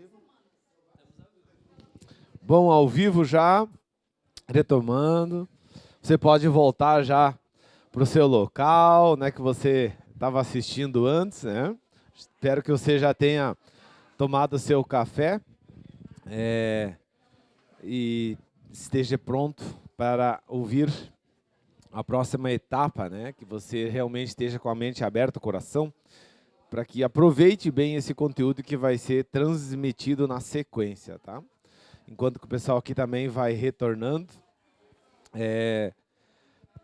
vivo? Bom, ao vivo já, retomando. Você pode voltar já para o seu local, né, que você estava assistindo antes, né? Espero que você já tenha tomado seu café e esteja pronto para ouvir a próxima etapa, né? Que você realmente esteja com a mente aberta, o coração, para que aproveite bem esse conteúdo que vai ser transmitido na sequência, tá? Enquanto que o pessoal aqui também vai retornando, é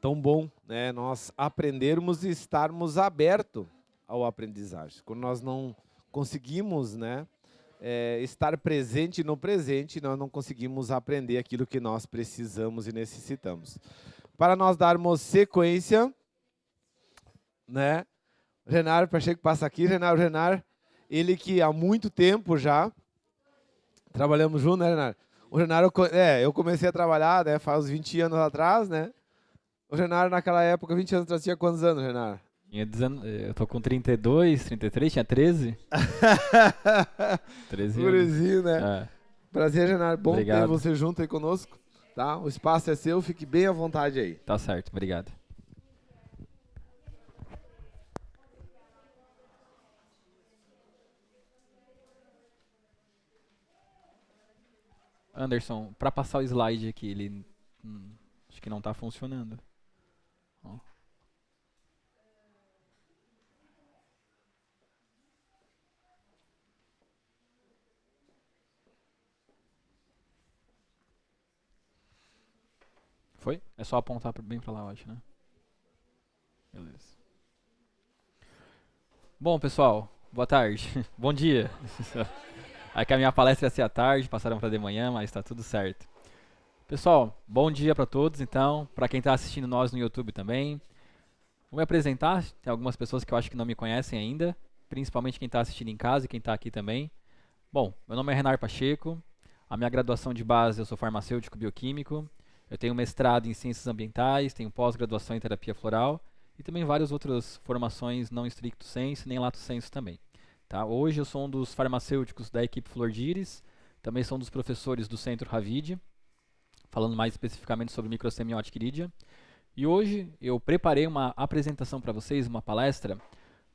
tão bom, né, nós aprendermos e estarmos abertos ao aprendizagem. Quando nós não conseguimos, né, estar presente no presente, nós não conseguimos aprender aquilo que nós precisamos e necessitamos. Para nós darmos sequência, né, Renar Pacheco passa aqui, Renar, ele que há muito tempo já trabalhamos junto, né, Renar? O Renar, eu comecei a trabalhar, né, faz uns 20 anos atrás, né? O Renar, naquela época, 20 anos atrás, tinha quantos anos, Renar? Eu tô com 32, 33, tinha 13? 13 anos. Gurizinho, né? É. Prazer, Renar. Bom ter Obrigado. você junto aí conosco, tá? O espaço é seu, fique bem à vontade aí. Tá certo, obrigado. Anderson, para passar o slide aqui, ele acho que não tá funcionando. Ó. Foi? É só apontar bem para lá, eu acho, né? Beleza. Bom, pessoal, boa tarde. Bom dia. Aqui a minha palestra ia ser à tarde, passaram para de manhã, mas tá tudo certo. Pessoal, bom dia para todos, então, para quem está assistindo nós no YouTube também. Vou me apresentar, tem algumas pessoas que eu acho que não me conhecem ainda, principalmente quem está assistindo em casa e quem está aqui também. Bom, meu nome é Renar Pacheco, a minha graduação de base eu sou farmacêutico bioquímico, eu tenho mestrado em ciências ambientais, tenho pós-graduação em terapia floral e também várias outras formações não stricto sensu nem lato sensu também. Tá? Hoje eu sou um dos farmacêuticos da equipe Flor de Íris, também sou um dos professores do Centro Ravid, falando mais especificamente sobre microsemiótica irídea. E hoje eu preparei uma apresentação para vocês, uma palestra,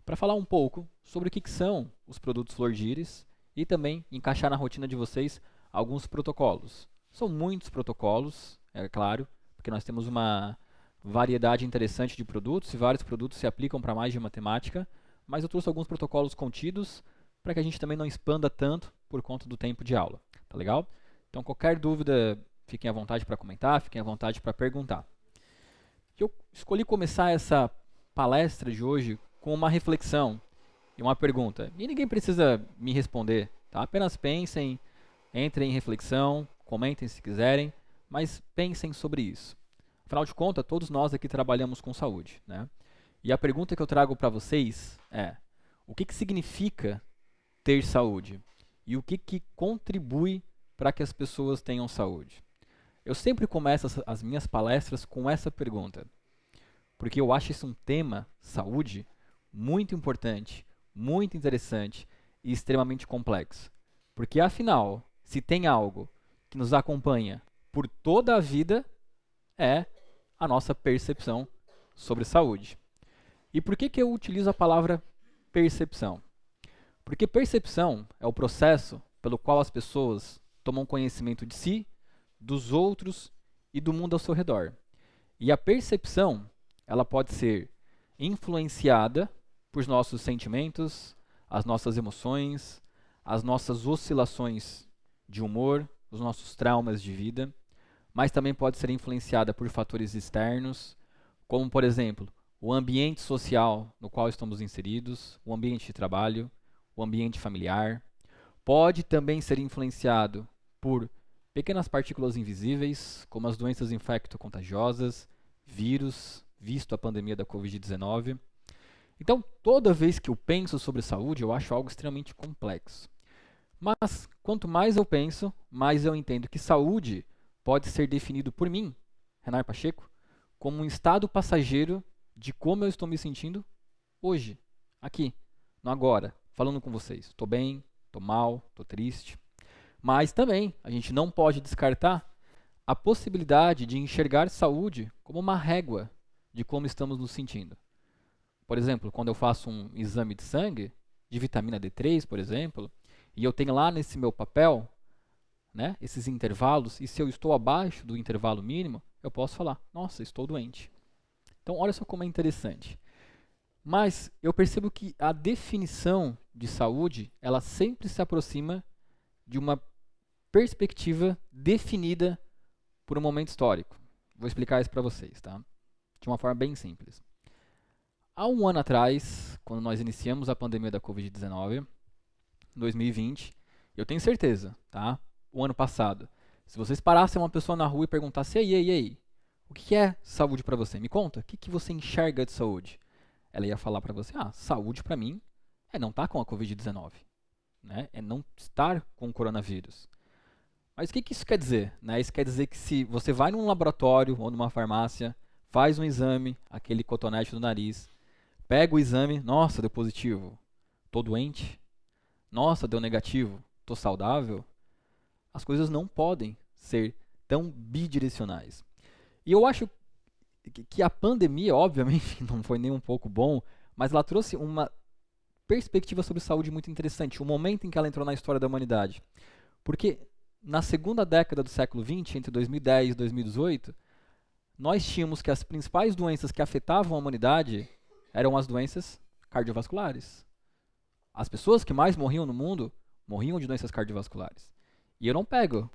para falar um pouco sobre o que são os produtos Flor de Íris e também encaixar na rotina de vocês alguns protocolos. São muitos protocolos, é claro, porque nós temos uma variedade interessante de produtos e vários produtos se aplicam para mais de uma temática, mas eu trouxe alguns protocolos contidos para que a gente também não expanda tanto por conta do tempo de aula, tá legal? Então qualquer dúvida, fiquem à vontade para comentar, fiquem à vontade para perguntar. Eu escolhi começar essa palestra de hoje com uma reflexão e uma pergunta. E ninguém precisa me responder, tá? Apenas pensem, entrem em reflexão, comentem se quiserem, mas pensem sobre isso. Afinal de contas, todos nós aqui trabalhamos com saúde, né? E a pergunta que eu trago para vocês é: o que significa ter saúde? E o que contribui para que as pessoas tenham saúde? Eu sempre começo as minhas palestras com essa pergunta, porque eu acho isso um tema, saúde, muito importante, muito interessante e extremamente complexo. Porque afinal, se tem algo que nos acompanha por toda a vida, é a nossa percepção sobre saúde. E por que eu utilizo a palavra percepção? Porque percepção é o processo pelo qual as pessoas tomam conhecimento de si, dos outros e do mundo ao seu redor. E a percepção, ela pode ser influenciada por nossos sentimentos, as nossas emoções, as nossas oscilações de humor, os nossos traumas de vida, mas também pode ser influenciada por fatores externos, como, por exemplo, o ambiente social no qual estamos inseridos, o ambiente de trabalho, o ambiente familiar. Pode também ser influenciado por pequenas partículas invisíveis, como as doenças infecto-contagiosas, vírus, visto a pandemia da Covid-19. Então, toda vez que eu penso sobre saúde, eu acho algo extremamente complexo. Mas, quanto mais eu penso, mais eu entendo que saúde pode ser definido por mim, Renar Pacheco, como um estado passageiro de como eu estou me sentindo hoje, aqui, no agora, falando com vocês. Estou bem, tô mal, tô triste. Mas também a gente não pode descartar a possibilidade de enxergar saúde como uma régua de como estamos nos sentindo. Por exemplo, quando eu faço um exame de sangue, de vitamina D3, por exemplo, e eu tenho lá nesse meu papel, né, esses intervalos, e se eu estou abaixo do intervalo mínimo, eu posso falar, nossa, estou doente. Então, olha só como é interessante. Mas eu percebo que a definição de saúde, ela sempre se aproxima de uma perspectiva definida por um momento histórico. Vou explicar isso para vocês, tá? De uma forma bem simples. Há um ano atrás, quando nós iniciamos a pandemia da Covid-19, 2020, eu tenho certeza, tá? O ano passado, se vocês parassem uma pessoa na rua e perguntassem, e aí, o que é saúde para você? Me conta, o que você enxerga de saúde? Ela ia falar para você, saúde para mim é não estar com a Covid-19, né? É não estar com o coronavírus. Mas o que isso quer dizer? Né? Isso quer dizer que se você vai num laboratório ou numa farmácia, faz um exame, aquele cotonete do nariz, pega o exame, nossa, deu positivo, tô doente, nossa, deu negativo, tô saudável, as coisas não podem ser tão bidirecionais. E eu acho que a pandemia, obviamente, não foi nem um pouco bom, mas ela trouxe uma perspectiva sobre saúde muito interessante, o momento em que ela entrou na história da humanidade. Porque na segunda década do século XX, entre 2010 e 2018, nós tínhamos que as principais doenças que afetavam a humanidade eram as doenças cardiovasculares. As pessoas que mais morriam no mundo morriam de doenças cardiovasculares. E eu não pego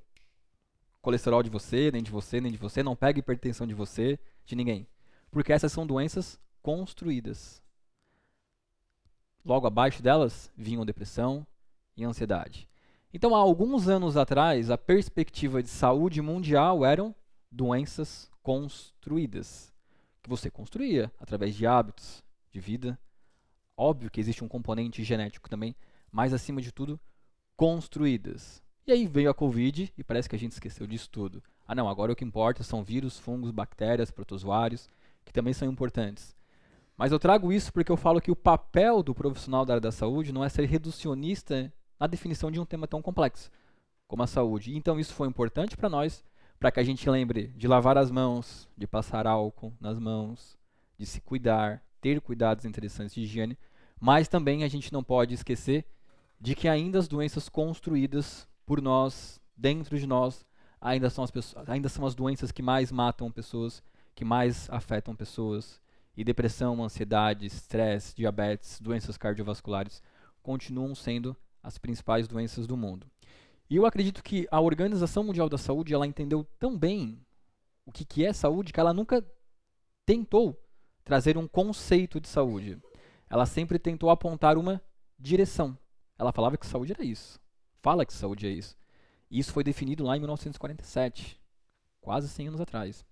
colesterol de você, nem de você, nem de você, não pego hipertensão de você, de ninguém. Porque essas são doenças construídas. Logo abaixo delas vinham depressão e ansiedade. Então, há alguns anos atrás, a perspectiva de saúde mundial eram doenças construídas, que você construía através de hábitos de vida. Óbvio que existe um componente genético também, mas acima de tudo, construídas. E aí veio a Covid e parece que a gente esqueceu disso tudo. Não, agora o que importa são vírus, fungos, bactérias, protozoários, que também são importantes. Mas eu trago isso porque eu falo que o papel do profissional da área da saúde não é ser reducionista na definição de um tema tão complexo como a saúde. Então isso foi importante para nós, para que a gente lembre de lavar as mãos, de passar álcool nas mãos, de se cuidar, ter cuidados interessantes de higiene, mas também a gente não pode esquecer de que ainda as doenças construídas por nós, dentro de nós, ainda são as doenças que mais matam pessoas, que mais afetam pessoas. E depressão, ansiedade, estresse, diabetes, doenças cardiovasculares continuam sendo as principais doenças do mundo. E eu acredito que a Organização Mundial da Saúde, ela entendeu tão bem o que é saúde, que ela nunca tentou trazer um conceito de saúde. Ela sempre tentou apontar uma direção. Ela falava que saúde era isso. Fala que saúde é isso. E isso foi definido lá em 1947, quase 100 anos atrás.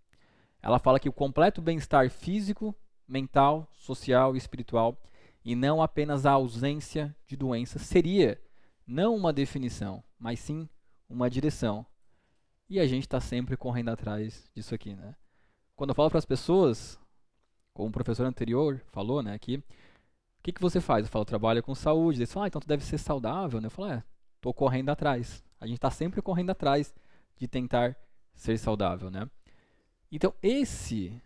Ela fala que o completo bem-estar físico, mental, social e espiritual, e não apenas a ausência de doenças, seria não uma definição, mas sim uma direção. E a gente está sempre correndo atrás disso aqui, né? Quando eu falo para as pessoas, como o professor anterior falou, né, aqui, o que você faz? Eu falo, trabalho com saúde. Eles falam, então tu deve ser saudável, né? Eu falo, estou correndo atrás. A gente está sempre correndo atrás de tentar ser saudável, né? Então, esse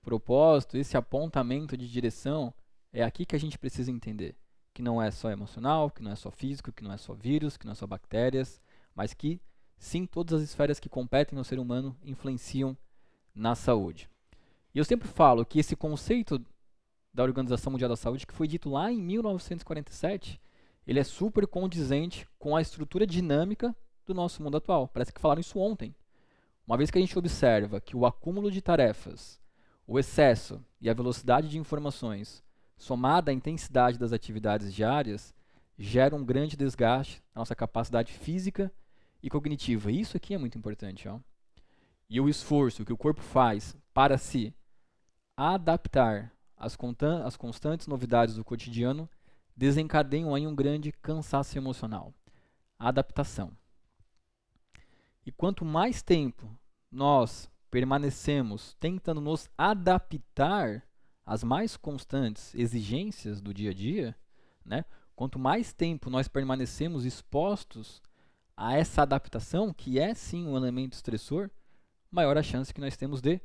propósito, esse apontamento de direção, é aqui que a gente precisa entender. Que não é só emocional, que não é só físico, que não é só vírus, que não é só bactérias, mas que, sim, todas as esferas que competem no ser humano influenciam na saúde. E eu sempre falo que esse conceito da Organização Mundial da Saúde, que foi dito lá em 1947, ele é super condizente com a estrutura dinâmica do nosso mundo atual. Parece que falaram isso ontem. Uma vez que a gente observa que o acúmulo de tarefas, o excesso e a velocidade de informações, somada à intensidade das atividades diárias, gera um grande desgaste na nossa capacidade física e cognitiva. E isso aqui é muito importante. E o esforço que o corpo faz para se adaptar às constantes novidades do cotidiano desencadeiam aí um grande cansaço emocional. A adaptação. E quanto mais tempo nós permanecemos tentando nos adaptar às mais constantes exigências do dia a dia, né, Quanto mais tempo nós permanecemos expostos a essa adaptação, que é sim um elemento estressor, maior a chance que nós temos de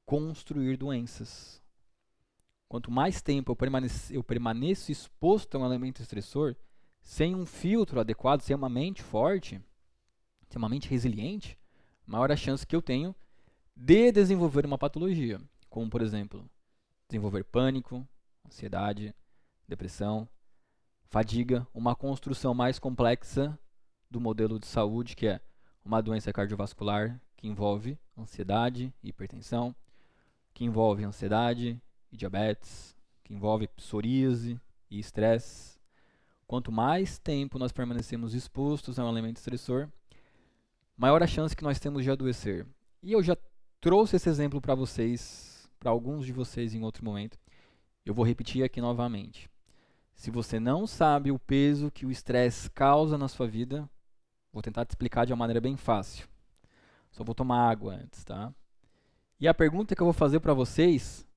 construir doenças. Quanto mais tempo eu permaneço exposto a um elemento estressor, sem um filtro adequado, sem uma mente forte, sem uma mente resiliente, maior a chance que eu tenho de desenvolver uma patologia, como, por exemplo, desenvolver pânico, ansiedade, depressão, fadiga, uma construção mais complexa do modelo de saúde, que é uma doença cardiovascular que envolve ansiedade e hipertensão, que envolve ansiedade e diabetes, que envolve psoríase e estresse. Quanto mais tempo nós permanecemos expostos a um elemento estressor, maior a chance que nós temos de adoecer. E eu já trouxe esse exemplo para vocês, para alguns de vocês em outro momento. Eu vou repetir aqui novamente. Se você não sabe o peso que o estresse causa na sua vida, vou tentar te explicar de uma maneira bem fácil. Só vou tomar água antes, tá? E a pergunta que eu vou fazer para vocês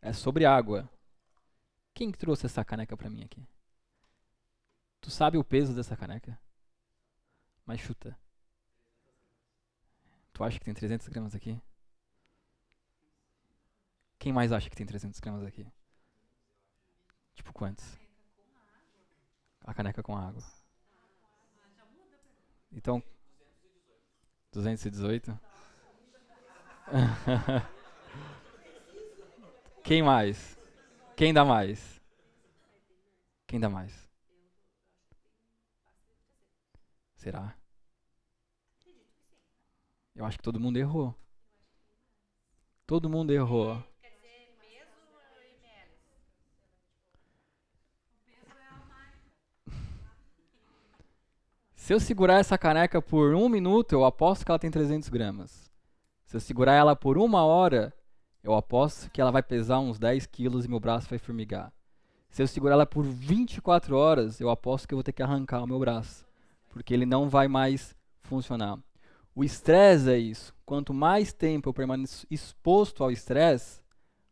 é sobre água. Quem que trouxe essa caneca para mim aqui? Tu sabe o peso dessa caneca? Mas chuta. Tu acha que tem 300 gramas aqui? Quem mais acha que tem 300 gramas aqui? Tipo quantos? A caneca com água. Então, 218? Quem mais? Quem dá mais? Quem dá mais? Será? Eu acho que todo mundo errou. Todo mundo errou. Se eu segurar essa caneca por 1 minuto, eu aposto que ela tem 300 gramas. Se eu segurar ela por 1 hora, eu aposto que ela vai pesar uns 10 quilos e meu braço vai formigar. Se eu segurar ela por 24 horas, eu aposto que eu vou ter que arrancar o meu braço, porque ele não vai mais funcionar. O estresse é isso. Quanto mais tempo eu permaneço exposto ao estresse,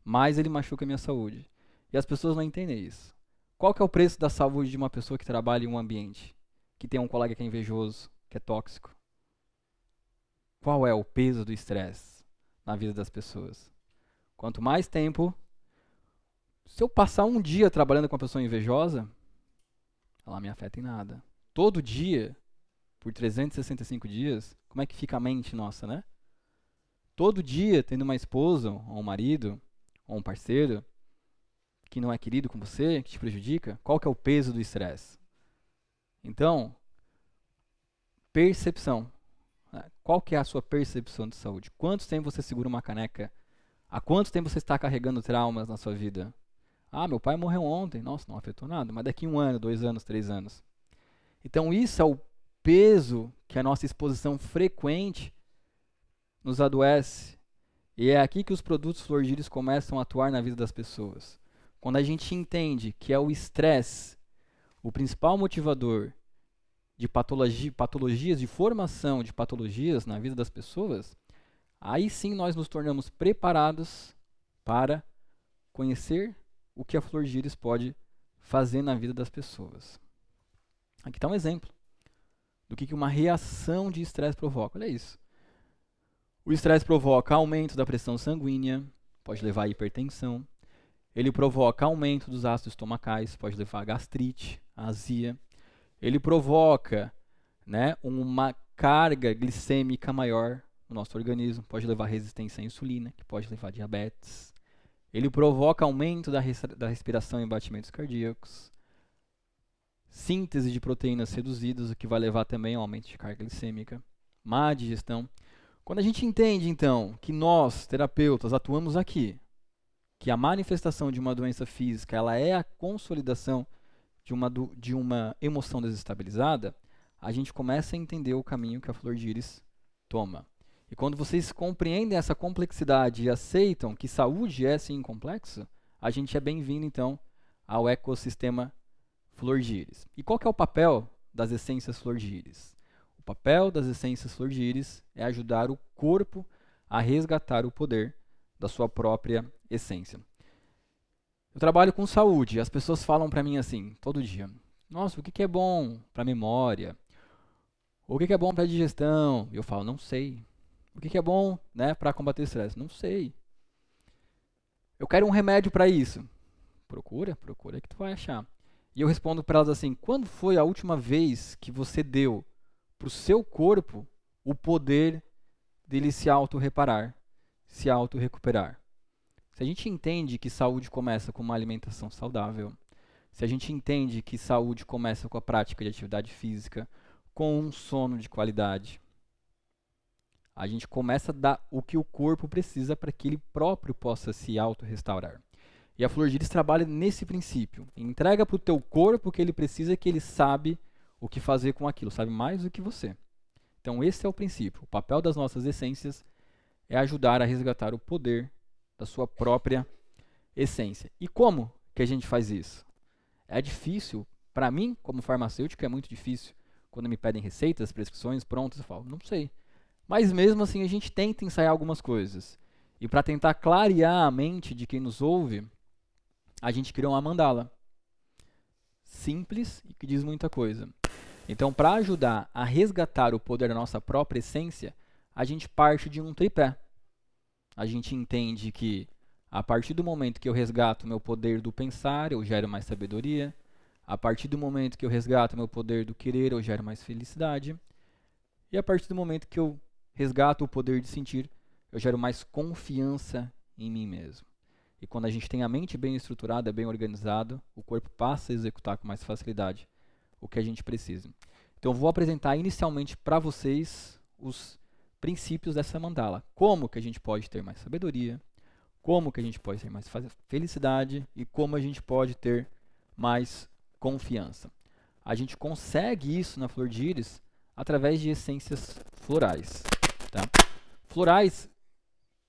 mais ele machuca a minha saúde. E as pessoas não entendem isso. Qual que é o preço da saúde de uma pessoa que trabalha em um ambiente, que tem um colega que é invejoso, que é tóxico? Qual é o peso do estresse na vida das pessoas? Quanto mais tempo, se eu passar um dia trabalhando com uma pessoa invejosa, ela me afeta em nada. Todo dia, por 365 dias, como é que fica a mente nossa, né? Todo dia tendo uma esposa, ou um marido, ou um parceiro que não é querido com você, que te prejudica, qual que é o peso do estresse? Então, percepção. Qual que é a sua percepção de saúde? Quanto tempo você segura uma caneca? Há quanto tempo você está carregando traumas na sua vida? Ah, meu pai morreu ontem. Nossa, não afetou nada. Mas daqui 1 ano, 2 anos, 3 anos. Então isso é o peso que a nossa exposição frequente nos adoece. E é aqui que os produtos Flor de Íris começam a atuar na vida das pessoas. Quando a gente entende que é o estresse o principal motivador de patologias, de formação de patologias na vida das pessoas, aí sim nós nos tornamos preparados para conhecer o que a Flor de Íris pode fazer na vida das pessoas. Aqui está um exemplo do que uma reação de estresse provoca. Olha isso. O estresse provoca aumento da pressão sanguínea, pode levar a hipertensão. Ele provoca aumento dos ácidos estomacais, pode levar a gastrite, a azia. Ele provoca, né, uma carga glicêmica maior no nosso organismo, pode levar a resistência à insulina, que pode levar a diabetes. Ele provoca aumento da respiração e batimentos cardíacos. Síntese de proteínas reduzidas, o que vai levar também ao aumento de carga glicêmica. Má digestão. Quando a gente entende, então, que nós, terapeutas, atuamos aqui, que a manifestação de uma doença física ela é a consolidação de uma emoção desestabilizada, a gente começa a entender o caminho que a Flor de Íris toma. E quando vocês compreendem essa complexidade e aceitam que saúde é sim complexa, a gente é bem-vindo, então, ao ecossistema Flor de Íris. E qual que é o papel das essências Flor de Íris? O papel das essências Flor de Íris é ajudar o corpo a resgatar o poder da sua própria essência. Eu trabalho com saúde. As pessoas falam pra mim assim, todo dia. Nossa, o que que é bom pra memória? O que que é bom pra digestão? Eu falo, não sei. O que que é bom, né, para combater o estresse? Não sei. Eu quero um remédio pra isso. Procura que tu vai achar. E eu respondo pra elas assim: quando foi a última vez que você deu pro seu corpo o poder dele se auto-reparar, se auto-recuperar? Se a gente entende que saúde começa com uma alimentação saudável, se a gente entende que saúde começa com a prática de atividade física, com um sono de qualidade, a gente começa a dar o que o corpo precisa para que ele próprio possa se auto-restaurar. E a Flor de Lis trabalha nesse princípio. Entrega para o teu corpo o que ele precisa, que ele sabe o que fazer com aquilo, sabe mais do que você. Então esse é o princípio. O papel das nossas essências é ajudar a resgatar o poder da sua própria essência. E como que a gente faz isso? É difícil. Para mim, como farmacêutico, é muito difícil. Quando me pedem receitas, prescrições prontas, eu falo, não sei. Mas mesmo assim, a gente tenta ensaiar algumas coisas. E para tentar clarear a mente de quem nos ouve, a gente criou uma mandala. Simples e que diz muita coisa. Então, para ajudar a resgatar o poder da nossa própria essência, a gente parte de um tripé. A gente entende que, a partir do momento que eu resgato meu poder do pensar, eu gero mais sabedoria. A partir do momento que eu resgato meu poder do querer, eu gero mais felicidade. E a partir do momento que eu resgato o poder de sentir, eu gero mais confiança em mim mesmo. E quando a gente tem a mente bem estruturada, bem organizada, o corpo passa a executar com mais facilidade o que a gente precisa. Então eu vou apresentar inicialmente para vocês os princípios dessa mandala. Como que a gente pode ter mais sabedoria, como que a gente pode ter mais felicidade e como a gente pode ter mais confiança. A gente consegue isso na Flor de Lis através de essências florais. Tá? Florais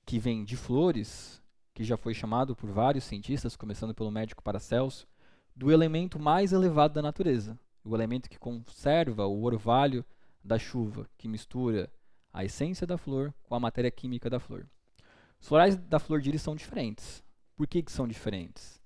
que vêm de flores, que já foi chamado por vários cientistas, começando pelo médico Paracelso, do elemento mais elevado da natureza, o elemento que conserva o orvalho da chuva, que mistura a essência da flor com a matéria química da flor. Os florais da Flor de Lis são diferentes. Por que são diferentes?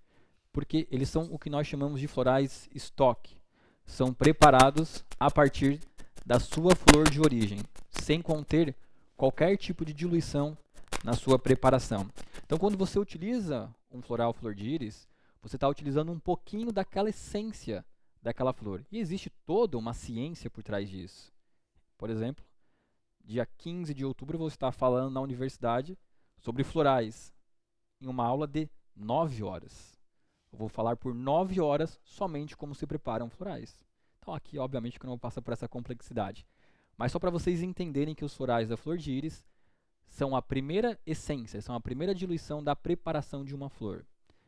Porque eles são o que nós chamamos de florais estoque. São preparados a partir da sua flor de origem, sem conter qualquer tipo de diluição na sua preparação. Então, quando você utiliza um floral Flor de Lis, você está utilizando um pouquinho daquela essência daquela flor. E existe toda uma ciência por trás disso. Por exemplo, dia 15 de outubro eu vou estar falando na universidade sobre florais, em uma aula de 9 horas. Eu vou falar por 9 horas somente como se preparam florais. Então aqui, obviamente, que eu não vou passar por essa complexidade. Mas só para vocês entenderem que os florais da Flor de Lis são a primeira essência, são a primeira diluição da preparação de uma flor.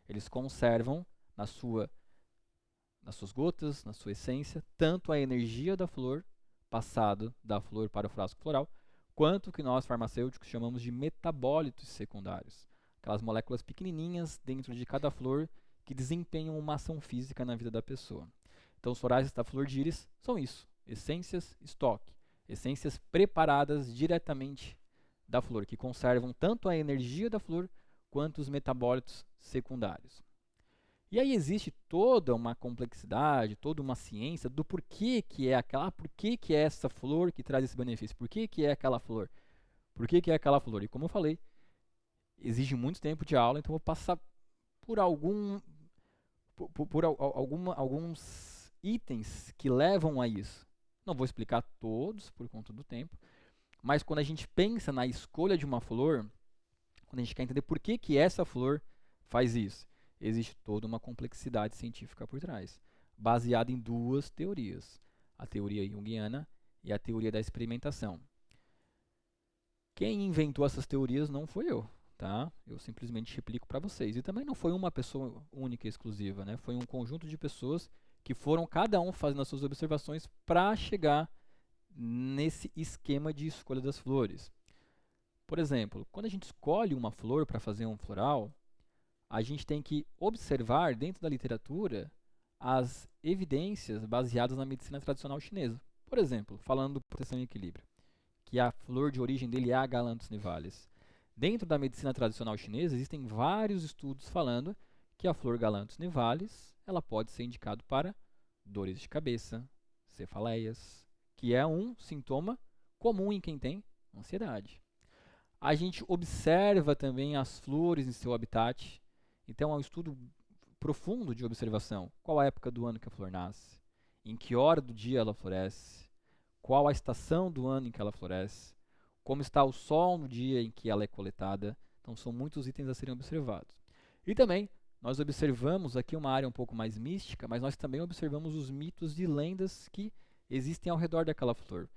Eles conservam nas suas gotas, na sua essência, tanto a energia da flor, passado da flor para o frasco floral, quanto o que nós farmacêuticos chamamos de metabólitos secundários. Aquelas moléculas pequenininhas dentro de cada flor que desempenham uma ação física na vida da pessoa. Então, os florais da Flor de Lis são isso, essências estoque, essências preparadas diretamente da flor, que conservam tanto a energia da flor quanto os metabólitos secundários. E aí existe toda uma complexidade, toda uma ciência do porquê que é aquela, porquê que é essa flor que traz esse benefício, porquê que é aquela flor, porquê que é aquela flor. E como eu falei, exige muito tempo de aula, então eu vou passar por alguns itens que levam a isso. Não vou explicar todos por conta do tempo, mas quando a gente pensa na escolha de uma flor, quando a gente quer entender por que que essa flor faz isso, existe toda uma complexidade científica por trás, baseada em duas teorias, a teoria junguiana e a teoria da experimentação. Quem inventou essas teorias não foi eu, tá? Eu simplesmente replico para vocês. E também não foi uma pessoa única e exclusiva, né? Foi um conjunto de pessoas que foram cada um fazendo as suas observações para chegar nesse esquema de escolha das flores. Por exemplo, quando a gente escolhe uma flor para fazer um floral, a gente tem que observar dentro da literatura as evidências baseadas na medicina tradicional chinesa. Por exemplo, falando do proteção e equilíbrio, que a flor de origem dele é a Galanthus nivalis. Dentro da medicina tradicional chinesa existem vários estudos falando que a flor Galanthus nivalis, ela pode ser indicada para dores de cabeça, cefaleias, que é um sintoma comum em quem tem ansiedade. A gente observa também as flores em seu habitat, então é um estudo profundo de observação. Qual a época do ano que a flor nasce? Em que hora do dia ela floresce? Qual a estação do ano em que ela floresce? Como está o sol no dia em que ela é coletada? Então são muitos itens a serem observados. E também nós observamos aqui uma área um pouco mais mística, mas nós também observamos os mitos e lendas que existem ao redor daquela flor.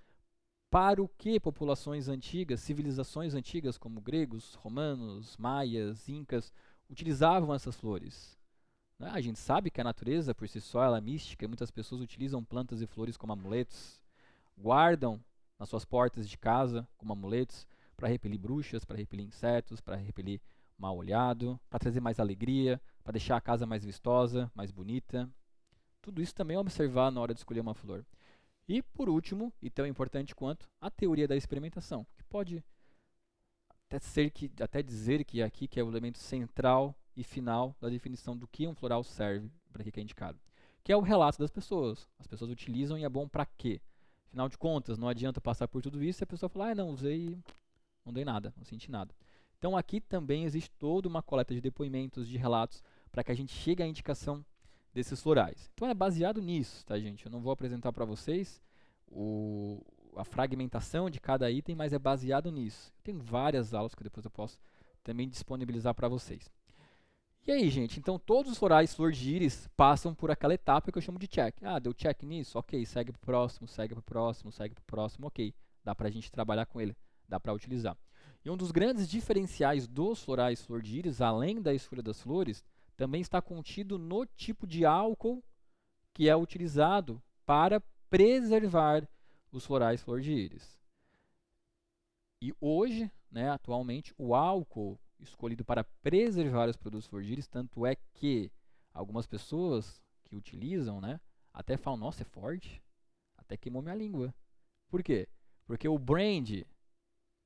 Para o que populações antigas, civilizações antigas como gregos, romanos, maias, incas, utilizavam essas flores? A gente sabe que a natureza por si só ela é mística e muitas pessoas utilizam plantas e flores como amuletos, guardam nas suas portas de casa como amuletos para repelir bruxas, para repelir insetos, para repelir mal-olhado, para trazer mais alegria, para deixar a casa mais vistosa, mais bonita. Tudo isso também é observar na hora de escolher uma flor. E, por último, e tão importante quanto, a teoria da experimentação, que pode até dizer que aqui que é o elemento central e final da definição do que um floral serve, para que é indicado, que é o relato das pessoas. As pessoas utilizam e é bom para quê? Afinal de contas, não adianta passar por tudo isso e a pessoa falar, não, usei, não dei nada, não senti nada. Então aqui também existe toda uma coleta de depoimentos, de relatos, para que a gente chegue à indicação desses florais. Então é baseado nisso, tá, gente? Eu não vou apresentar para vocês a fragmentação de cada item, mas é baseado nisso. Tem várias aulas que depois eu posso também disponibilizar para vocês. E aí, gente, então todos os florais flor de íris passam por aquela etapa que eu chamo de check. Ah, deu check nisso? Ok, segue para o próximo, segue para o próximo, segue para o próximo, ok. Dá para a gente trabalhar com ele, dá para utilizar. E um dos grandes diferenciais dos florais flor de íris, além da escolha das flores, também está contido no tipo de álcool que é utilizado para preservar os florais flor de íris. E hoje, né, atualmente, o álcool escolhido para preservar os produtos flor de íris, tanto é que algumas pessoas que utilizam, né, até falam, nossa, é forte, até queimou minha língua. Por quê? Porque o brand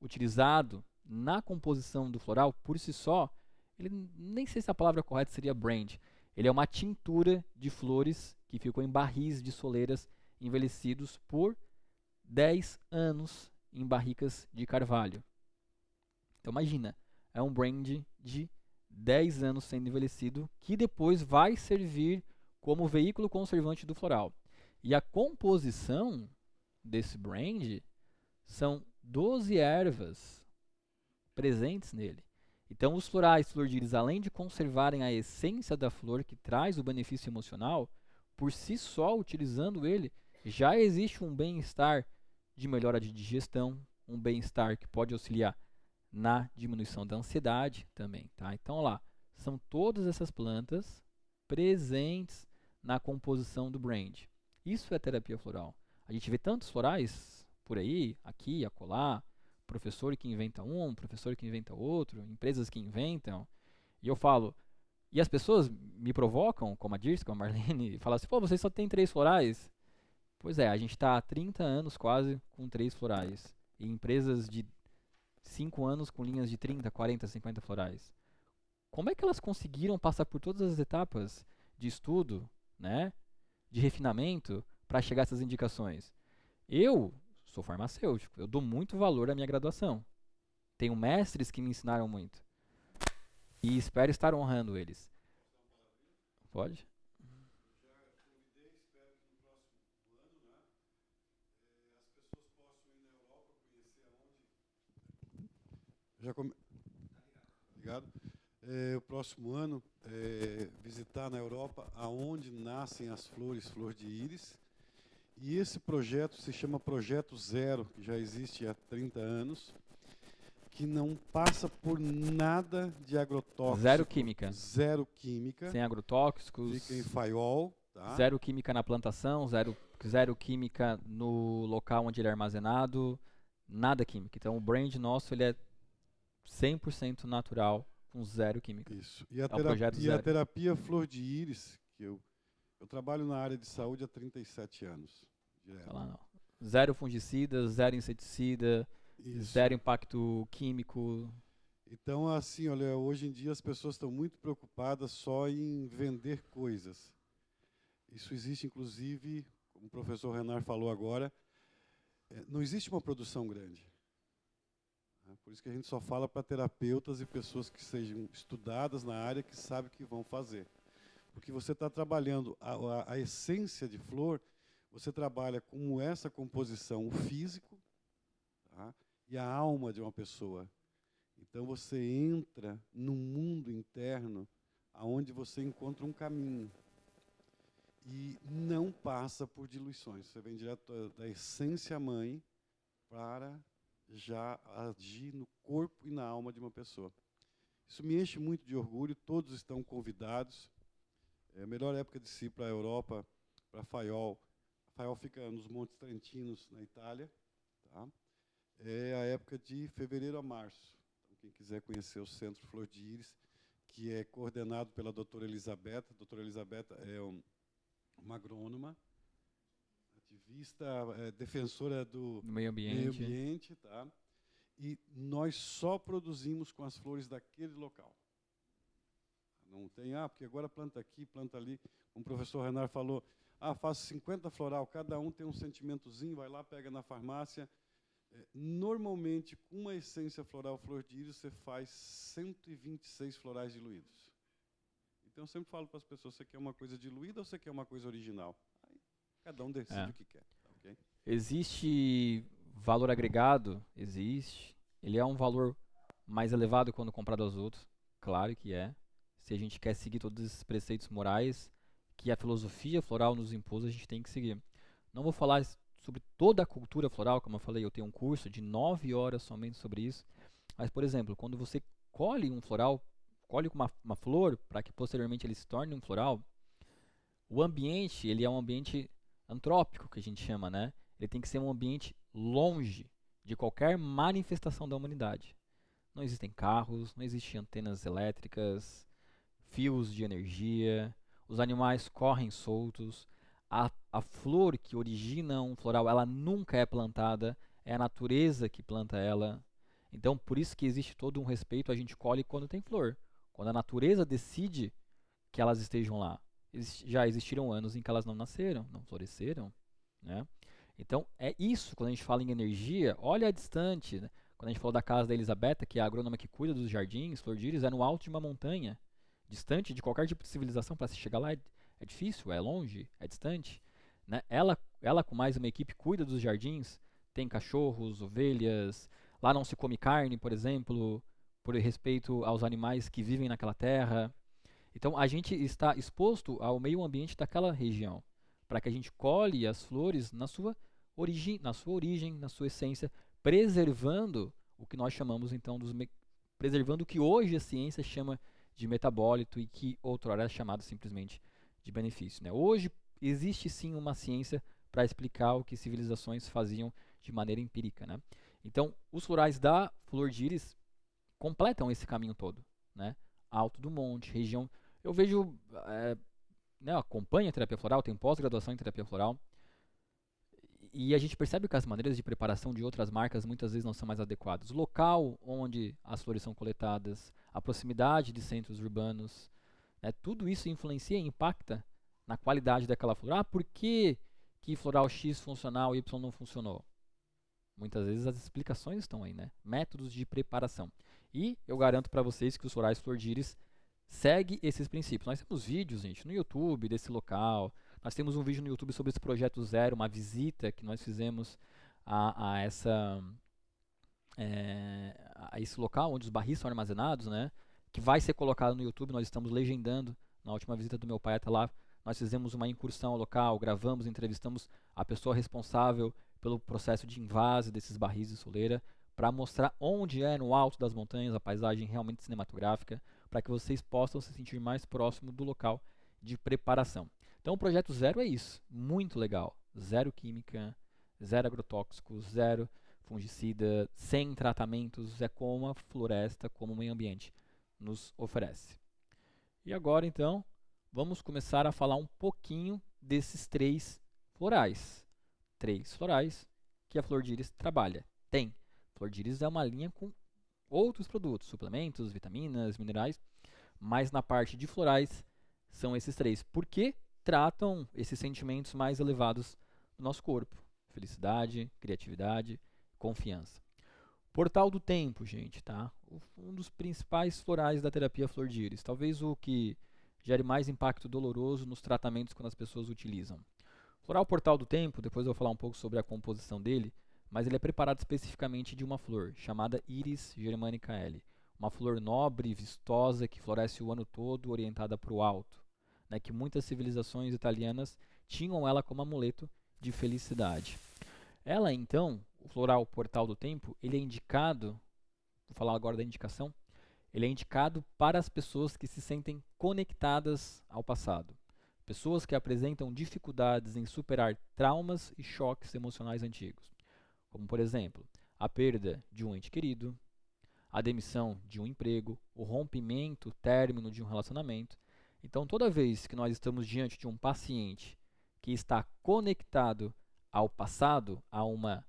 utilizado na composição do floral, por si só, ele nem sei se a palavra correta seria brand. Ele é uma tintura de flores que ficou em barris de soleiras envelhecidos por 10 anos em barricas de carvalho. Então imagina, é um brand de 10 anos sendo envelhecido que depois vai servir como veículo conservante do floral. E a composição desse brand são 12 ervas presentes nele. Então os florais flor de íris, além de conservarem a essência da flor que traz o benefício emocional, por si só, utilizando ele, já existe um bem-estar de melhora de digestão, um bem-estar que pode auxiliar na diminuição da ansiedade também, tá? Então, lá, são todas essas plantas presentes na composição do brand. Isso é terapia floral. A gente vê tantos florais por aí, aqui, acolá, professor que inventa um, professor que inventa outro, empresas que inventam, e eu falo, e as pessoas me provocam, como a Dirce, como a Marlene, e falam assim, pô, vocês só tem 3 florais? Pois é, a gente está há 30 anos quase com 3 florais. E empresas de 5 anos com linhas de 30, 40, 50 florais. Como é que elas conseguiram passar por todas as etapas de estudo, né, de refinamento, para chegar a essas indicações? Eu sou farmacêutico, eu dou muito valor à minha graduação. Tenho mestres que me ensinaram muito. E espero estar honrando eles. Pode? Obrigado. O próximo ano, visitar na Europa aonde nascem as flores, flor de íris. E esse projeto se chama Projeto Zero, que já existe há 30 anos, que não passa por nada de agrotóxico. Zero química. Zero química. Sem agrotóxicos. Fica em Faiol. Tá? Zero química na plantação, zero química no local onde ele é armazenado, nada química. Então o brand nosso ele é 100% natural, com zero química. Isso. E a terapia flor de íris, que eu trabalho na área de saúde há 37 anos. Lá, não. Zero fungicida, zero inseticida, Isso. zero impacto químico. Então, assim, olha, hoje em dia as pessoas estão muito preocupadas só em vender coisas. Isso existe, inclusive, como o professor Renar falou agora, não existe uma produção grande. Por isso que a gente só fala para terapeutas e pessoas que sejam estudadas na área, que sabem o que vão fazer. Porque você está trabalhando a essência de flor, você trabalha com essa composição, o físico, tá? E a alma de uma pessoa. Então você entra num mundo interno aonde você encontra um caminho e não passa por diluições. Você vem direto da essência mãe para já agir no corpo e na alma de uma pessoa. Isso me enche muito de orgulho, todos estão convidados. É a melhor época de se ir para a Europa, para Faiol. Faiol fica nos Montes Trentinos, na Itália. Tá? É a época de fevereiro a março. Então, quem quiser conhecer o Centro Flor de Íris, que é coordenado pela doutora Elisabetta. A doutora Elisabetta é uma agrônoma, ativista, defensora do meio ambiente, tá? E nós só produzimos com as flores daquele local. Não tem, porque agora planta aqui, planta ali. Como o professor Renar falou, faço 50 floral, cada um tem um sentimentozinho, vai lá, pega na farmácia. Normalmente, com uma essência floral flor de íris, você faz 126 florais diluídos. Então, eu sempre falo para as pessoas, você quer uma coisa diluída ou você quer uma coisa original? Aí, cada um decide o que quer. Okay? Existe valor agregado? Existe. Ele é um valor mais elevado quando comparado aos outros? Claro que é. Se a gente quer seguir todos esses preceitos morais que a filosofia floral nos impôs, a gente tem que seguir. Não vou falar sobre toda a cultura floral, como eu falei, eu tenho um curso de 9 horas somente sobre isso. Mas, por exemplo, quando você colhe um floral, colhe uma flor para que posteriormente ele se torne um floral, o ambiente, ele é um ambiente antrópico, que a gente chama, né? Ele tem que ser um ambiente longe de qualquer manifestação da humanidade. Não existem carros, não existem antenas elétricas, fios de energia, os animais correm soltos, a flor que origina um floral, ela nunca é plantada, é a natureza que planta ela. Então, por isso que existe todo um respeito, a gente colhe quando tem flor. Quando a natureza decide que elas estejam lá. Já existiram anos em que elas não nasceram, não floresceram, né? Então, é isso, quando a gente fala em energia, olha distante, né? Quando a gente falou da casa da Elisabetta, que é a agrônoma que cuida dos jardins, Flor de Íris, é no alto de uma montanha, distante de qualquer tipo de civilização. Para se chegar lá é difícil, é longe, é distante, né? Ela com mais uma equipe cuida dos jardins, tem cachorros, ovelhas, lá não se come carne, por exemplo, por respeito aos animais que vivem naquela terra. Então a gente está exposto ao meio ambiente daquela região, para que a gente colhe as flores na sua origem, na sua essência, preservando o que nós chamamos então preservando o que hoje a ciência chama de metabólito e que outrora era chamado simplesmente de benefício, né? Hoje existe sim uma ciência para explicar o que civilizações faziam de maneira empírica, né? Então, os florais da Flor de Íris completam esse caminho todo, né? Alto do Monte, região. Eu vejo, né, acompanho a terapia floral, tenho pós-graduação em terapia floral, e a gente percebe que as maneiras de preparação de outras marcas muitas vezes não são mais adequadas. O local onde as flores são coletadas, a proximidade de centros urbanos, né, tudo isso influencia e impacta na qualidade daquela flor. Por que floral X funcional e Y não funcionou? Muitas vezes as explicações estão aí, né? Métodos de preparação. E eu garanto para vocês que os florais Flor de Íris segue esses princípios. Nós temos vídeos, gente, no YouTube desse local. Nós temos um vídeo no YouTube sobre esse projeto zero, uma visita que nós fizemos a esse local onde os barris são armazenados, né? Que vai ser colocado no YouTube. Nós estamos legendando. Na última visita do meu pai até lá, nós fizemos uma incursão ao local, gravamos, entrevistamos a pessoa responsável pelo processo de invase desses barris de soleira, para mostrar onde é no alto das montanhas, a paisagem realmente cinematográfica, para que vocês possam se sentir mais próximo do local de preparação. Então o projeto zero é isso, muito legal. Zero química, zero agrotóxicos, zero fungicida, sem tratamentos, é como a floresta, como o meio ambiente nos oferece. E agora então, vamos começar a falar um pouquinho desses 3 florais. 3 florais que a Flor de Íris trabalha. Flor de Íris é uma linha com outros produtos, suplementos, vitaminas, minerais, mas na parte de florais são esses três, porque tratam esses sentimentos mais elevados do nosso corpo: felicidade, criatividade, confiança. Portal do Tempo, gente, tá? Um dos principais florais da terapia Flor de Íris, talvez o que gere mais impacto doloroso nos tratamentos quando as pessoas utilizam. Floral Portal do Tempo, depois eu vou falar um pouco sobre a composição dele, mas ele é preparado especificamente de uma flor chamada Iris germanica L, uma flor nobre, vistosa, que floresce o ano todo, orientada para o alto, né, que muitas civilizações italianas tinham ela como amuleto de felicidade. Ela, então, o floral Portal do Tempo, ele é indicado, vou falar agora da indicação, ele é indicado para as pessoas que se sentem conectadas ao passado. Pessoas que apresentam dificuldades em superar traumas e choques emocionais antigos, como, por exemplo, a perda de um ente querido, a demissão de um emprego, o rompimento, o término de um relacionamento. Então, toda vez que nós estamos diante de um paciente que está conectado ao passado, a uma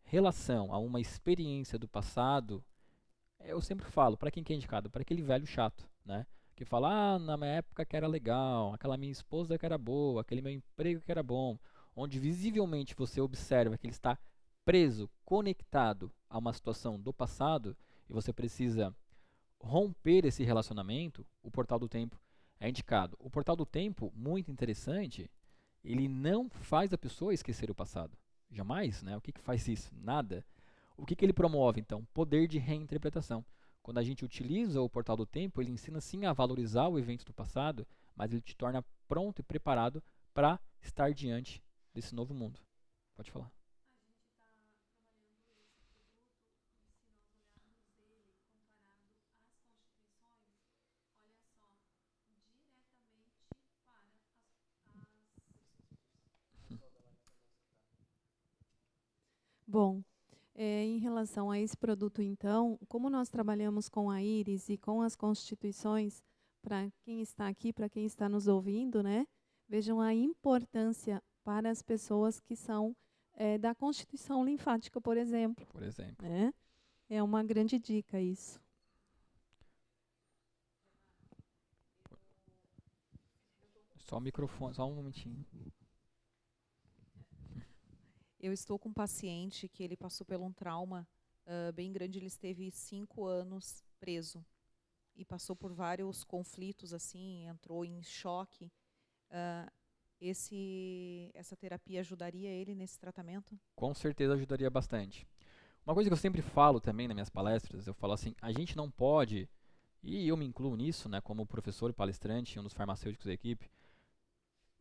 relação, a uma experiência do passado, eu sempre falo, para quem que é indicado? Para aquele velho chato, né? Que fala, na minha época que era legal, aquela minha esposa que era boa, aquele meu emprego que era bom, onde visivelmente você observa que ele está preso, conectado a uma situação do passado e você precisa romper esse relacionamento, o Portal do Tempo é indicado. O Portal do Tempo, muito interessante, ele não faz a pessoa esquecer o passado. Jamais, né? O que faz isso? Nada. O que ele promove, então? Poder de reinterpretação. Quando a gente utiliza o Portal do Tempo, ele ensina sim a valorizar o evento do passado, mas ele te torna pronto e preparado para estar diante desse novo mundo. Pode falar. Bom, em relação a esse produto, então, como nós trabalhamos com a íris e com as constituições, para quem está aqui, para quem está nos ouvindo, né, vejam a importância para as pessoas que são da constituição linfática, por exemplo. Por exemplo. Né? É uma grande dica isso. Só o microfone, só um momentinho. Eu estou com um paciente que ele passou por um trauma bem grande. Ele esteve 5 anos preso e passou por vários conflitos, assim, entrou em choque. Essa terapia ajudaria ele nesse tratamento? Com certeza ajudaria bastante. Uma coisa que eu sempre falo também nas minhas palestras, eu falo assim, a gente não pode, e eu me incluo nisso, né, como professor e palestrante, um dos farmacêuticos da equipe,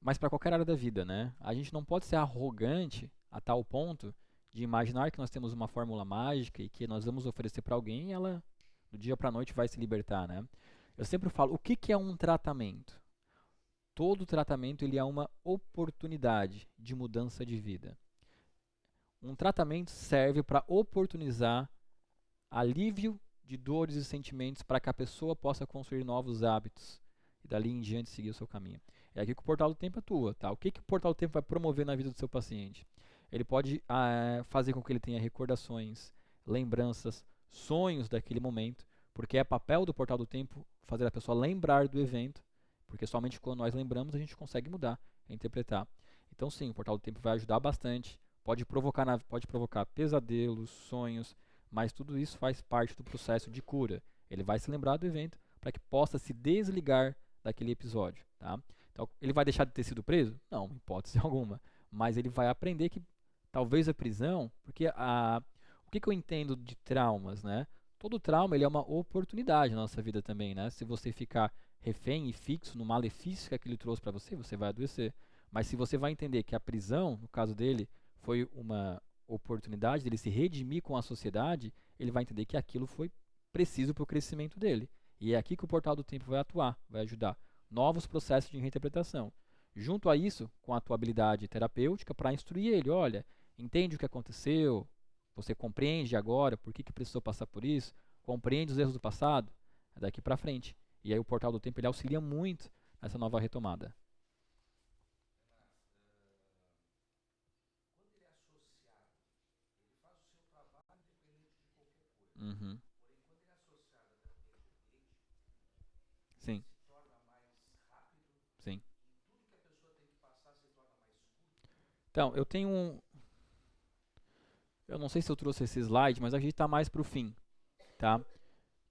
mas para qualquer área da vida, né? A gente não pode ser arrogante a tal ponto de imaginar que nós temos uma fórmula mágica e que nós vamos oferecer para alguém e ela, do dia para a noite, vai se libertar, né? Eu sempre falo, o que é um tratamento? Todo tratamento ele é uma oportunidade de mudança de vida. Um tratamento serve para oportunizar alívio de dores e sentimentos para que a pessoa possa construir novos hábitos e dali em diante seguir o seu caminho. É aqui que o Portal do Tempo atua. Tá? O que o Portal do Tempo vai promover na vida do seu paciente? Ele pode fazer com que ele tenha recordações, lembranças, sonhos daquele momento, porque é papel do Portal do Tempo fazer a pessoa lembrar do evento, porque somente quando nós lembramos a gente consegue mudar, interpretar. Então sim, o Portal do Tempo vai ajudar bastante, pode provocar pesadelos, sonhos, mas tudo isso faz parte do processo de cura. Ele vai se lembrar do evento para que possa se desligar daquele episódio. Tá? Então, ele vai deixar de ter sido preso? Não, em hipótese alguma. Mas ele vai aprender que talvez a prisão, porque o que eu entendo de traumas, né? Todo trauma ele é uma oportunidade na nossa vida também, né? Se você ficar refém e fixo no malefício que aquilo trouxe para você, você vai adoecer. Mas se você vai entender que a prisão, no caso dele, foi uma oportunidade dele se redimir com a sociedade, ele vai entender que aquilo foi preciso para o crescimento dele. E é aqui que o Portal do Tempo vai atuar, vai ajudar. Novos processos de reinterpretação. Junto a isso, com a tua habilidade terapêutica, para instruir ele, olha, entende o que aconteceu, você compreende agora por que precisou passar por isso, compreende os erros do passado, é daqui para frente. E aí o Portal do Tempo ele auxilia muito nessa nova retomada. Uhum. Então, eu tenho um... Eu não sei se eu trouxe esse slide, mas a gente está mais para o fim, tá?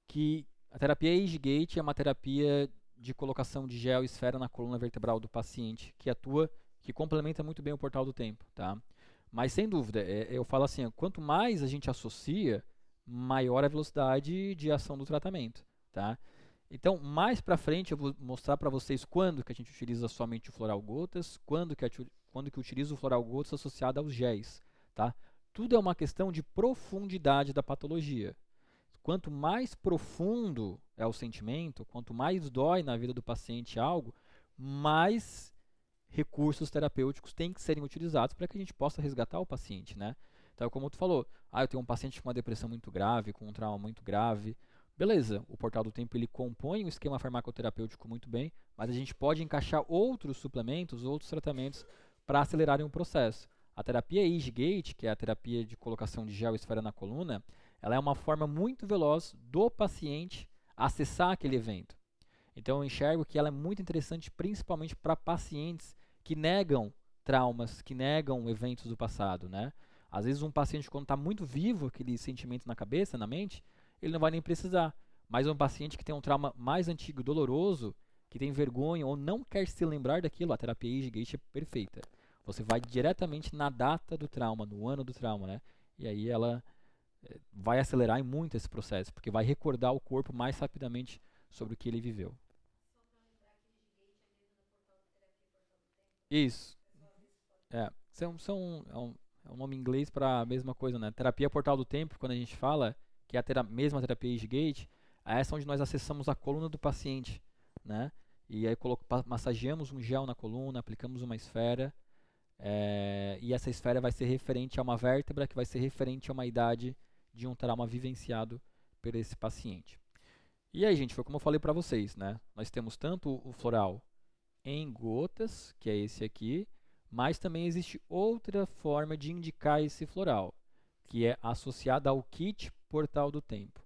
Que a terapia Age-Gate é uma terapia de colocação de gel e esfera na coluna vertebral do paciente, que atua, que complementa muito bem o portal do tempo, tá? Mas sem dúvida, eu falo assim, quanto mais a gente associa, maior a velocidade de ação do tratamento, tá? Então, mais para frente eu vou mostrar para vocês quando que a gente utiliza somente o floral gotas, quando que eu utilizo o floral gotas associado aos géis, tá? Tudo é uma questão de profundidade da patologia. Quanto mais profundo é o sentimento, quanto mais dói na vida do paciente algo, mais recursos terapêuticos têm que serem utilizados para que a gente possa resgatar o paciente, né? Então, como tu falou, eu tenho um paciente com uma depressão muito grave, com um trauma muito grave. Beleza, o Portal do Tempo ele compõe um esquema farmacoterapêutico muito bem, mas a gente pode encaixar outros suplementos, outros tratamentos para acelerarem o processo. A terapia Age-Gate, que é a terapia de colocação de gel e esfera na coluna, ela é uma forma muito veloz do paciente acessar aquele evento. Então eu enxergo que ela é muito interessante principalmente para pacientes que negam traumas, que negam eventos do passado, né? Às vezes um paciente, quando está muito vivo aquele sentimento na cabeça, na mente, ele não vai nem precisar. Mas um paciente que tem um trauma mais antigo, doloroso, que tem vergonha ou não quer se lembrar daquilo, a terapia Age-Gate é perfeita. Você vai diretamente na data do trauma, no ano do trauma, né? E aí ela vai acelerar muito esse processo, porque vai recordar o corpo mais rapidamente sobre o que ele viveu. Isso. É um nome em inglês para a mesma coisa, né? Terapia Portal do Tempo, quando a gente fala que é a mesma terapia Age-Gate, é essa onde nós acessamos a coluna do paciente, né? E aí massageamos um gel na coluna, aplicamos uma esfera, e essa esfera vai ser referente a uma vértebra que vai ser referente a uma idade de um trauma vivenciado por esse paciente. E aí, gente, foi como eu falei para vocês, né? Nós temos tanto o floral em gotas, que é esse aqui, mas também existe outra forma de indicar esse floral, que é associada ao kit Portal do Tempo.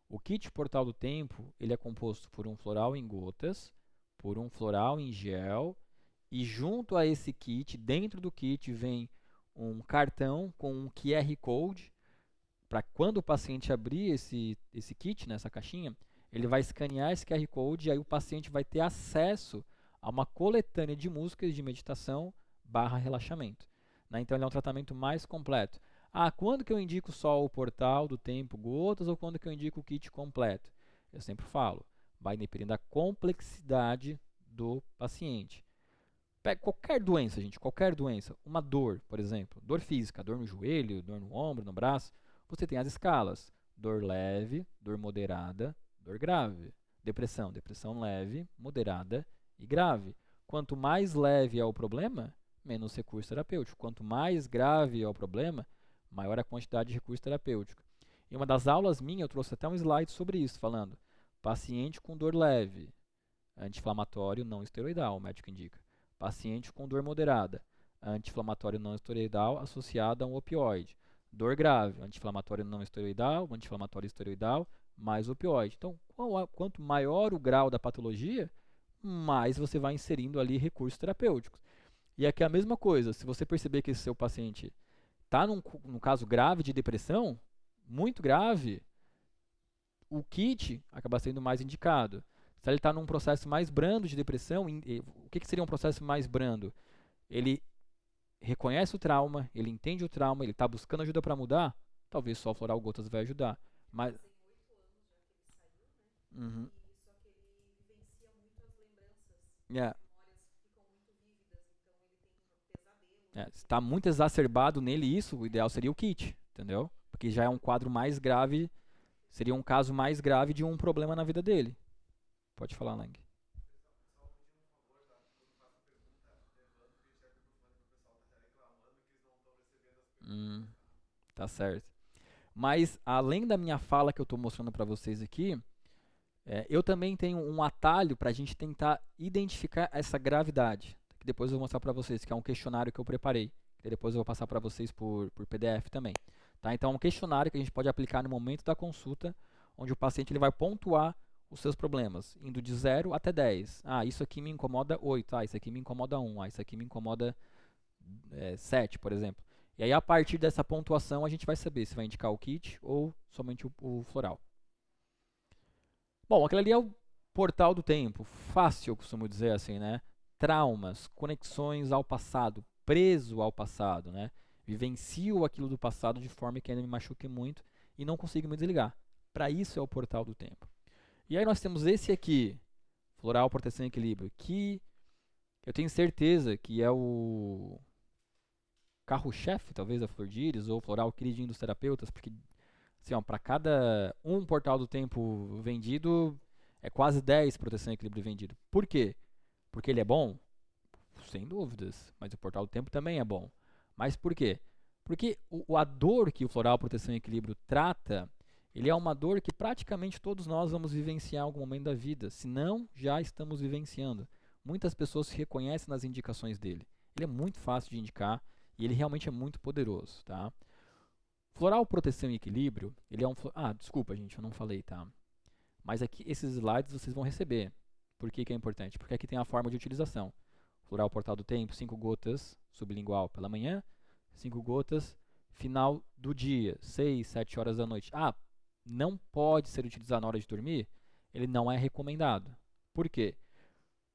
O kit Portal do Tempo, ele é composto por um floral em gotas, por um floral em gel, e junto a esse kit, dentro do kit, vem um cartão com um QR Code, para quando o paciente abrir esse kit, nessa caixinha, ele vai escanear esse QR Code e aí o paciente vai ter acesso a uma coletânea de músicas de meditação / relaxamento. Né? Então ele é um tratamento mais completo. Quando que eu indico só o Portal do Tempo gotas ou quando que eu indico o kit completo? Eu sempre falo, vai depender da complexidade do paciente. Pega qualquer doença, gente, qualquer doença. Uma dor, por exemplo, dor física, dor no joelho, dor no ombro, no braço. Você tem as escalas, dor leve, dor moderada, dor grave. Depressão, depressão leve, moderada e grave. Quanto mais leve é o problema, menos recurso terapêutico. Quanto mais grave é o problema, maior a quantidade de recurso terapêutico. Em uma das aulas minhas, eu trouxe até um slide sobre isso, falando paciente com dor leve, anti-inflamatório não esteroidal, o médico indica. Paciente com dor moderada, anti-inflamatório não esteroidal associado a um opioide. Dor grave, anti-inflamatório não esteroidal, anti-inflamatório esteroidal, mais opioide. Então, quanto maior o grau da patologia, mais você vai inserindo ali recursos terapêuticos. E aqui é a mesma coisa, se você perceber que esse seu paciente está num caso grave de depressão, muito grave, o kit acaba sendo mais indicado. Se ele está num processo mais brando de depressão, o que seria um processo mais brando? Ele reconhece o trauma, ele entende o trauma, ele está buscando ajuda para mudar, talvez só o floral gotas vai ajudar. Mas uhum. Se está muito exacerbado nele isso, o ideal seria o kit, entendeu? Porque já é um quadro mais grave, seria um caso mais grave de um problema na vida dele. Pode falar, Lang. Tá certo. Mas, além da minha fala que eu estou mostrando para vocês aqui, eu também tenho um atalho para a gente tentar identificar essa gravidade, que depois eu vou mostrar para vocês, que é um questionário que eu preparei. Que depois eu vou passar para vocês por PDF também. Tá? Então, é um questionário que a gente pode aplicar no momento da consulta, onde o paciente ele vai pontuar os seus problemas, indo de 0 até 10. Isso aqui me incomoda 8. Isso aqui me incomoda 1. Isso aqui me incomoda 7, por exemplo. E aí, a partir dessa pontuação, a gente vai saber se vai indicar o kit ou somente o floral. Bom, aquele ali é o portal do tempo. Fácil, eu costumo dizer assim, né? Traumas, conexões ao passado, preso ao passado, né? Vivencio aquilo do passado de forma que ainda me machuque muito e não consigo me desligar. Para isso é o portal do tempo. E aí nós temos esse aqui, floral, proteção e equilíbrio, que eu tenho certeza que é o carro-chefe, talvez, da Flor de Íris, ou floral queridinho dos terapeutas, porque assim, para cada um portal do tempo vendido, é quase 10 proteção e equilíbrio vendido. Por quê? Porque ele é bom? Sem dúvidas, mas o portal do tempo também é bom. Mas por quê? Porque a dor que o floral, proteção e equilíbrio trata, ele é uma dor que praticamente todos nós vamos vivenciar em algum momento da vida, se não já estamos vivenciando. Muitas pessoas se reconhecem nas indicações dele. Ele é muito fácil de indicar e ele realmente é muito poderoso, tá? Floral, proteção e equilíbrio, ele é um... desculpa, gente, eu não falei, tá? Mas aqui, esses slides vocês vão receber. Por que é importante? Porque aqui tem a forma de utilização. Floral, portal do tempo, 5 gotas sublingual pela manhã, 5 gotas final do dia, 6, 7 horas da noite. Não pode ser utilizado na hora de dormir? Ele não é recomendado. Por quê?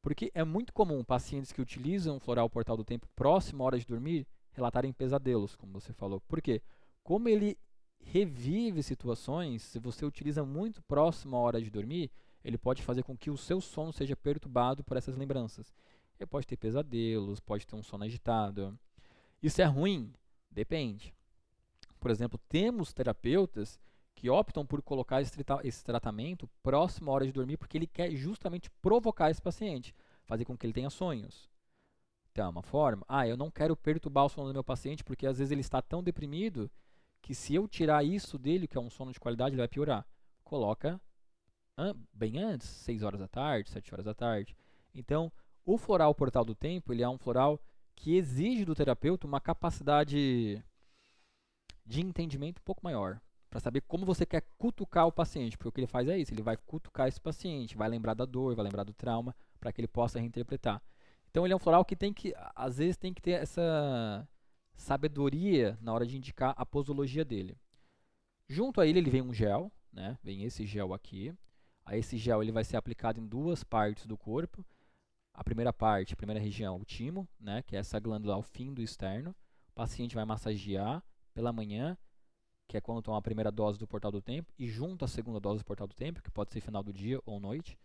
Porque é muito comum pacientes que utilizam o floral portal do tempo próximo à hora de dormir relatarem pesadelos, como você falou. Por quê? Como ele revive situações, se você utiliza muito próximo à hora de dormir, ele pode fazer com que o seu sono seja perturbado por essas lembranças. Ele pode ter pesadelos, pode ter um sono agitado. Isso é ruim? Depende. Por exemplo, temos terapeutas que optam por colocar esse tratamento próximo à hora de dormir porque ele quer justamente provocar esse paciente, fazer com que ele tenha sonhos. Então, é uma forma. Eu não quero perturbar o sono do meu paciente porque às vezes ele está tão deprimido que se eu tirar isso dele, que é um sono de qualidade, ele vai piorar. Coloca bem antes, 6 horas da tarde, 7 horas da tarde. Então, o floral portal do tempo, ele é um floral que exige do terapeuta uma capacidade de entendimento um pouco maior, para saber como você quer cutucar o paciente, porque o que ele faz é isso, ele vai cutucar esse paciente, vai lembrar da dor, vai lembrar do trauma, para que ele possa reinterpretar. Então, ele é um floral que às vezes tem que ter essa sabedoria na hora de indicar a posologia dele. Junto a ele vem um gel, né? Vem esse gel aqui. Aí esse gel ele vai ser aplicado em 2 partes do corpo. A primeira parte, a primeira região, o timo, né? Que é essa glândula ao fim do externo. O paciente vai massagear pela manhã, que é quando toma a primeira dose do portal do tempo, e junto à segunda dose do portal do tempo, que pode ser final do dia ou noite,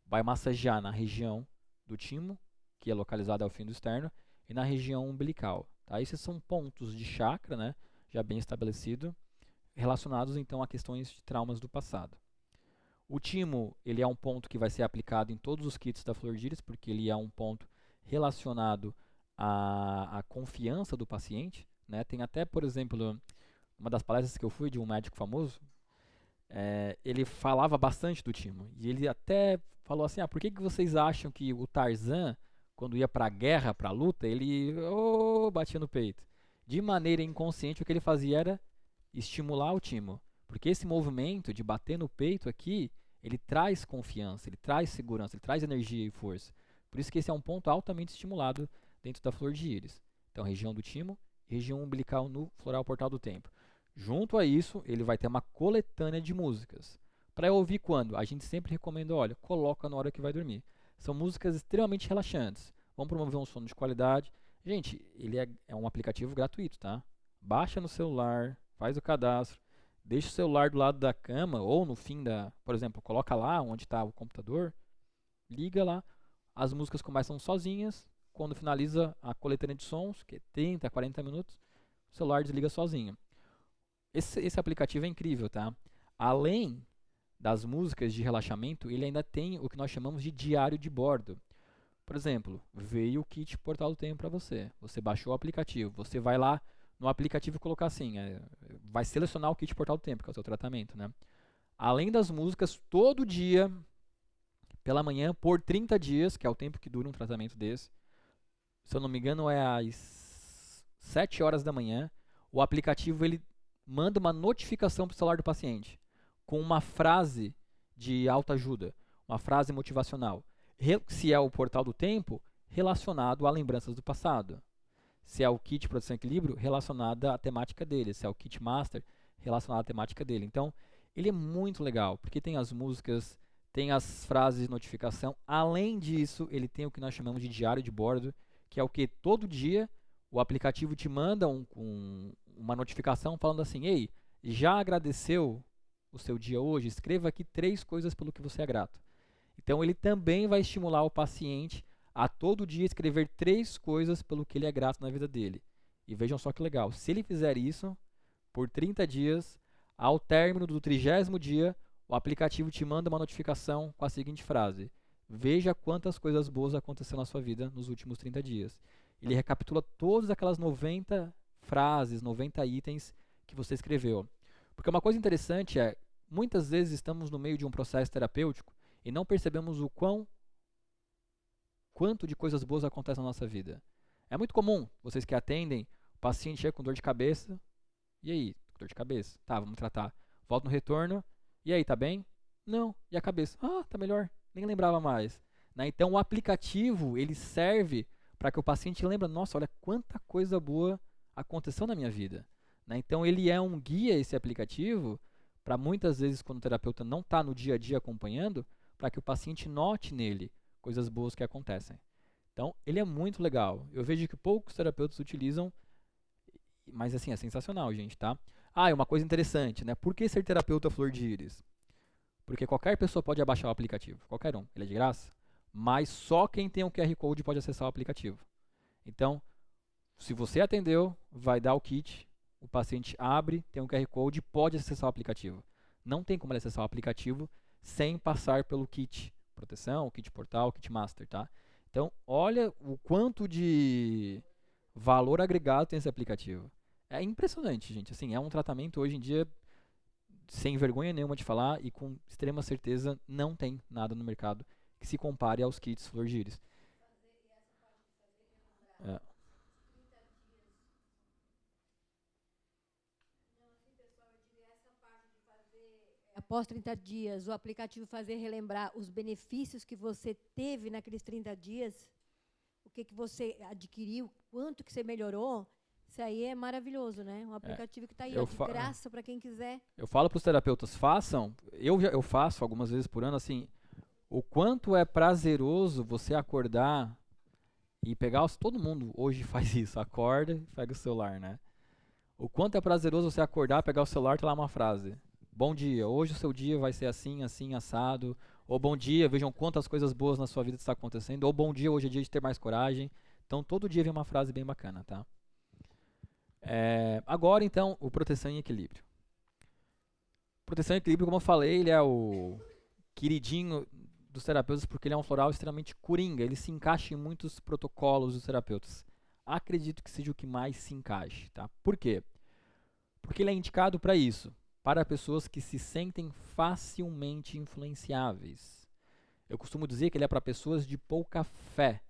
vai massagear na região do timo, que é localizada ao fim do externo, e na região umbilical. Tá? Esses são pontos de chakra, né, já bem estabelecido, relacionados então a questões de traumas do passado. O timo, ele é um ponto que vai ser aplicado em todos os kits da Flor de Íris, porque ele é um ponto relacionado à confiança do paciente. Né? Tem até, por exemplo, uma das palestras que eu fui de um médico famoso, ele falava bastante do timo. E ele até falou assim, por que vocês acham que o Tarzan, quando ia para a guerra, para a luta, ele batia no peito? De maneira inconsciente, o que ele fazia era estimular o timo. Porque esse movimento de bater no peito aqui, ele traz confiança, ele traz segurança, ele traz energia e força. Por isso que esse é um ponto altamente estimulado dentro da Flor de Íris. Então, região do timo, região umbilical no floral portal do tempo. Junto a isso, ele vai ter uma coletânea de músicas. Para ouvir quando? A gente sempre recomenda, coloca na hora que vai dormir. São músicas extremamente relaxantes. Vão promover um sono de qualidade. Gente, ele é um aplicativo gratuito, tá? Baixa no celular, faz o cadastro, deixa o celular do lado da cama ou no fim por exemplo, coloca lá onde está o computador, liga lá, as músicas começam sozinhas, quando finaliza a coletânea de sons, que é 30, 40 minutos, o celular desliga sozinho. Esse aplicativo é incrível, tá? Além das músicas de relaxamento, ele ainda tem o que nós chamamos de diário de bordo. Por exemplo, veio o kit Portal do Tempo para você. Você baixou o aplicativo, você vai lá no aplicativo e colocar assim, vai selecionar o kit Portal do Tempo, que é o seu tratamento, né? Além das músicas, todo dia, pela manhã, por 30 dias, que é o tempo que dura um tratamento desse, se eu não me engano é às 7 horas da manhã, o aplicativo ele manda uma notificação para o celular do paciente, com uma frase de autoajuda, uma frase motivacional. Se é o Portal do Tempo, relacionado a lembranças do passado. Se é o kit Proteção e Equilíbrio, relacionado à temática dele. Se é o kit Master, relacionado à temática dele. Então, ele é muito legal, porque tem as músicas, tem as frases de notificação. Além disso, ele tem o que nós chamamos de diário de bordo, que é o que todo dia o aplicativo te manda uma notificação falando assim: ei, já agradeceu o seu dia hoje? Escreva aqui 3 coisas pelo que você é grato. Então, ele também vai estimular o paciente a todo dia escrever 3 coisas pelo que ele é grato na vida dele. E vejam só que legal, se ele fizer isso por 30 dias, ao término do 30º dia, o aplicativo te manda uma notificação com a seguinte frase: veja quantas coisas boas aconteceram na sua vida nos últimos 30 dias. Ele recapitula todas aquelas 90 frases, 90 itens que você escreveu. Porque uma coisa interessante é, muitas vezes estamos no meio de um processo terapêutico e não percebemos quanto de coisas boas acontecem na nossa vida. É muito comum, vocês que atendem, o paciente chega com dor de cabeça, e aí, dor de cabeça? Tá, vamos tratar. Volta no retorno, e aí, tá bem? Não, e a cabeça? Ah, tá melhor, nem lembrava mais. Né? Então, o aplicativo, ele serve para que o paciente lembre, nossa, olha quanta coisa boa aconteceu na minha vida. Né? Então, ele é um guia, esse aplicativo, para muitas vezes, quando o terapeuta não está no dia a dia acompanhando, para que o paciente note nele coisas boas que acontecem. Então, ele é muito legal. Eu vejo que poucos terapeutas utilizam, mas assim, é sensacional, gente, tá? Ah, e uma coisa interessante, né? Por que ser terapeuta flor de íris? Porque qualquer pessoa pode abaixar o aplicativo, qualquer um. Ele é de graça, mas só quem tem o QR Code pode acessar o aplicativo. Então, se você atendeu, vai dar o kit, o paciente abre, tem um QR Code e pode acessar o aplicativo. Não tem como ele acessar o aplicativo sem passar pelo kit Proteção, o kit Portal, o kit Master, tá? Então, olha o quanto de valor agregado tem esse aplicativo. É impressionante, gente. Assim, é um tratamento hoje em dia sem vergonha nenhuma de falar e com extrema certeza não tem nada no mercado que se compare aos kits Flor de Íris. É. Após 30 dias, o aplicativo fazer relembrar os benefícios que você teve naqueles 30 dias, o que você adquiriu, quanto que você melhorou, isso aí é maravilhoso, né? Um aplicativo que está aí, ó, de graça para quem quiser. Eu falo para os terapeutas, façam, eu faço algumas vezes por ano, assim, o quanto é prazeroso você acordar e pegar, todo mundo hoje faz isso, acorda e pega o celular, né? O quanto é prazeroso você acordar, pegar o celular e ter lá uma frase. Bom dia, hoje o seu dia vai ser assim, assim, assado. Ou bom dia, vejam quantas coisas boas na sua vida está acontecendo. Ou bom dia, hoje é dia de ter mais coragem. Então, todo dia vem uma frase bem bacana, tá? Agora, então, o Proteção em Equilíbrio. Proteção em Equilíbrio, como eu falei, ele é o queridinho dos terapeutas porque ele é um floral extremamente coringa. Ele se encaixa em muitos protocolos dos terapeutas. Acredito que seja o que mais se encaixe, tá? Por quê? Porque ele é indicado para isso. Para pessoas que se sentem facilmente influenciáveis. Eu costumo dizer que ele é para pessoas de pouca fé.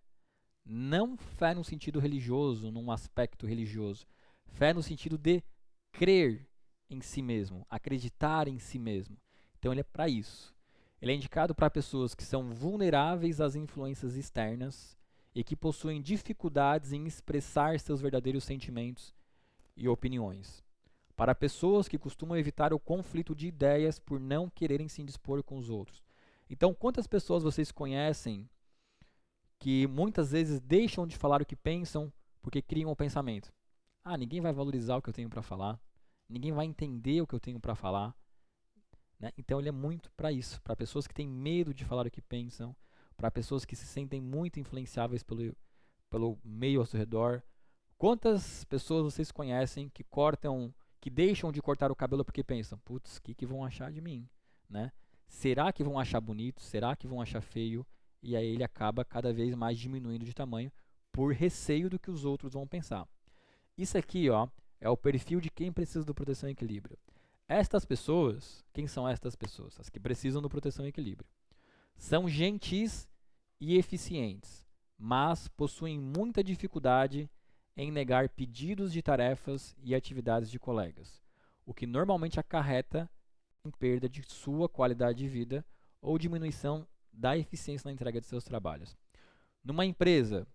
Não fé no sentido religioso, num aspecto religioso. Fé no sentido de crer em si mesmo, acreditar em si mesmo. Então ele é para isso. Ele é indicado para pessoas que são vulneráveis às influências externas e que possuem dificuldades em expressar seus verdadeiros sentimentos e opiniões. Para pessoas que costumam evitar o conflito de ideias por não quererem se indispor com os outros. Então, quantas pessoas vocês conhecem que muitas vezes deixam de falar o que pensam porque criam o pensamento? Ah, ninguém vai valorizar o que eu tenho para falar. Ninguém vai entender o que eu tenho para falar. Né? Então, ele é muito para isso. Para pessoas que têm medo de falar o que pensam. Para pessoas que se sentem muito influenciáveis pelo meio ao seu redor. Quantas pessoas vocês conhecem que deixam de cortar o cabelo porque pensam, putz, o que vão achar de mim, né? Será que vão achar bonito? Será que vão achar feio? E aí ele acaba cada vez mais diminuindo de tamanho por receio do que os outros vão pensar. Isso aqui, ó, é o perfil de quem precisa do Proteção e Equilíbrio. Estas pessoas, quem são estas pessoas? As que precisam do Proteção e Equilíbrio. São gentis e eficientes, mas possuem muita dificuldade em negar pedidos de tarefas e atividades de colegas, o que normalmente acarreta em perda de sua qualidade de vida ou diminuição da eficiência na entrega de seus trabalhos. Numa empresa,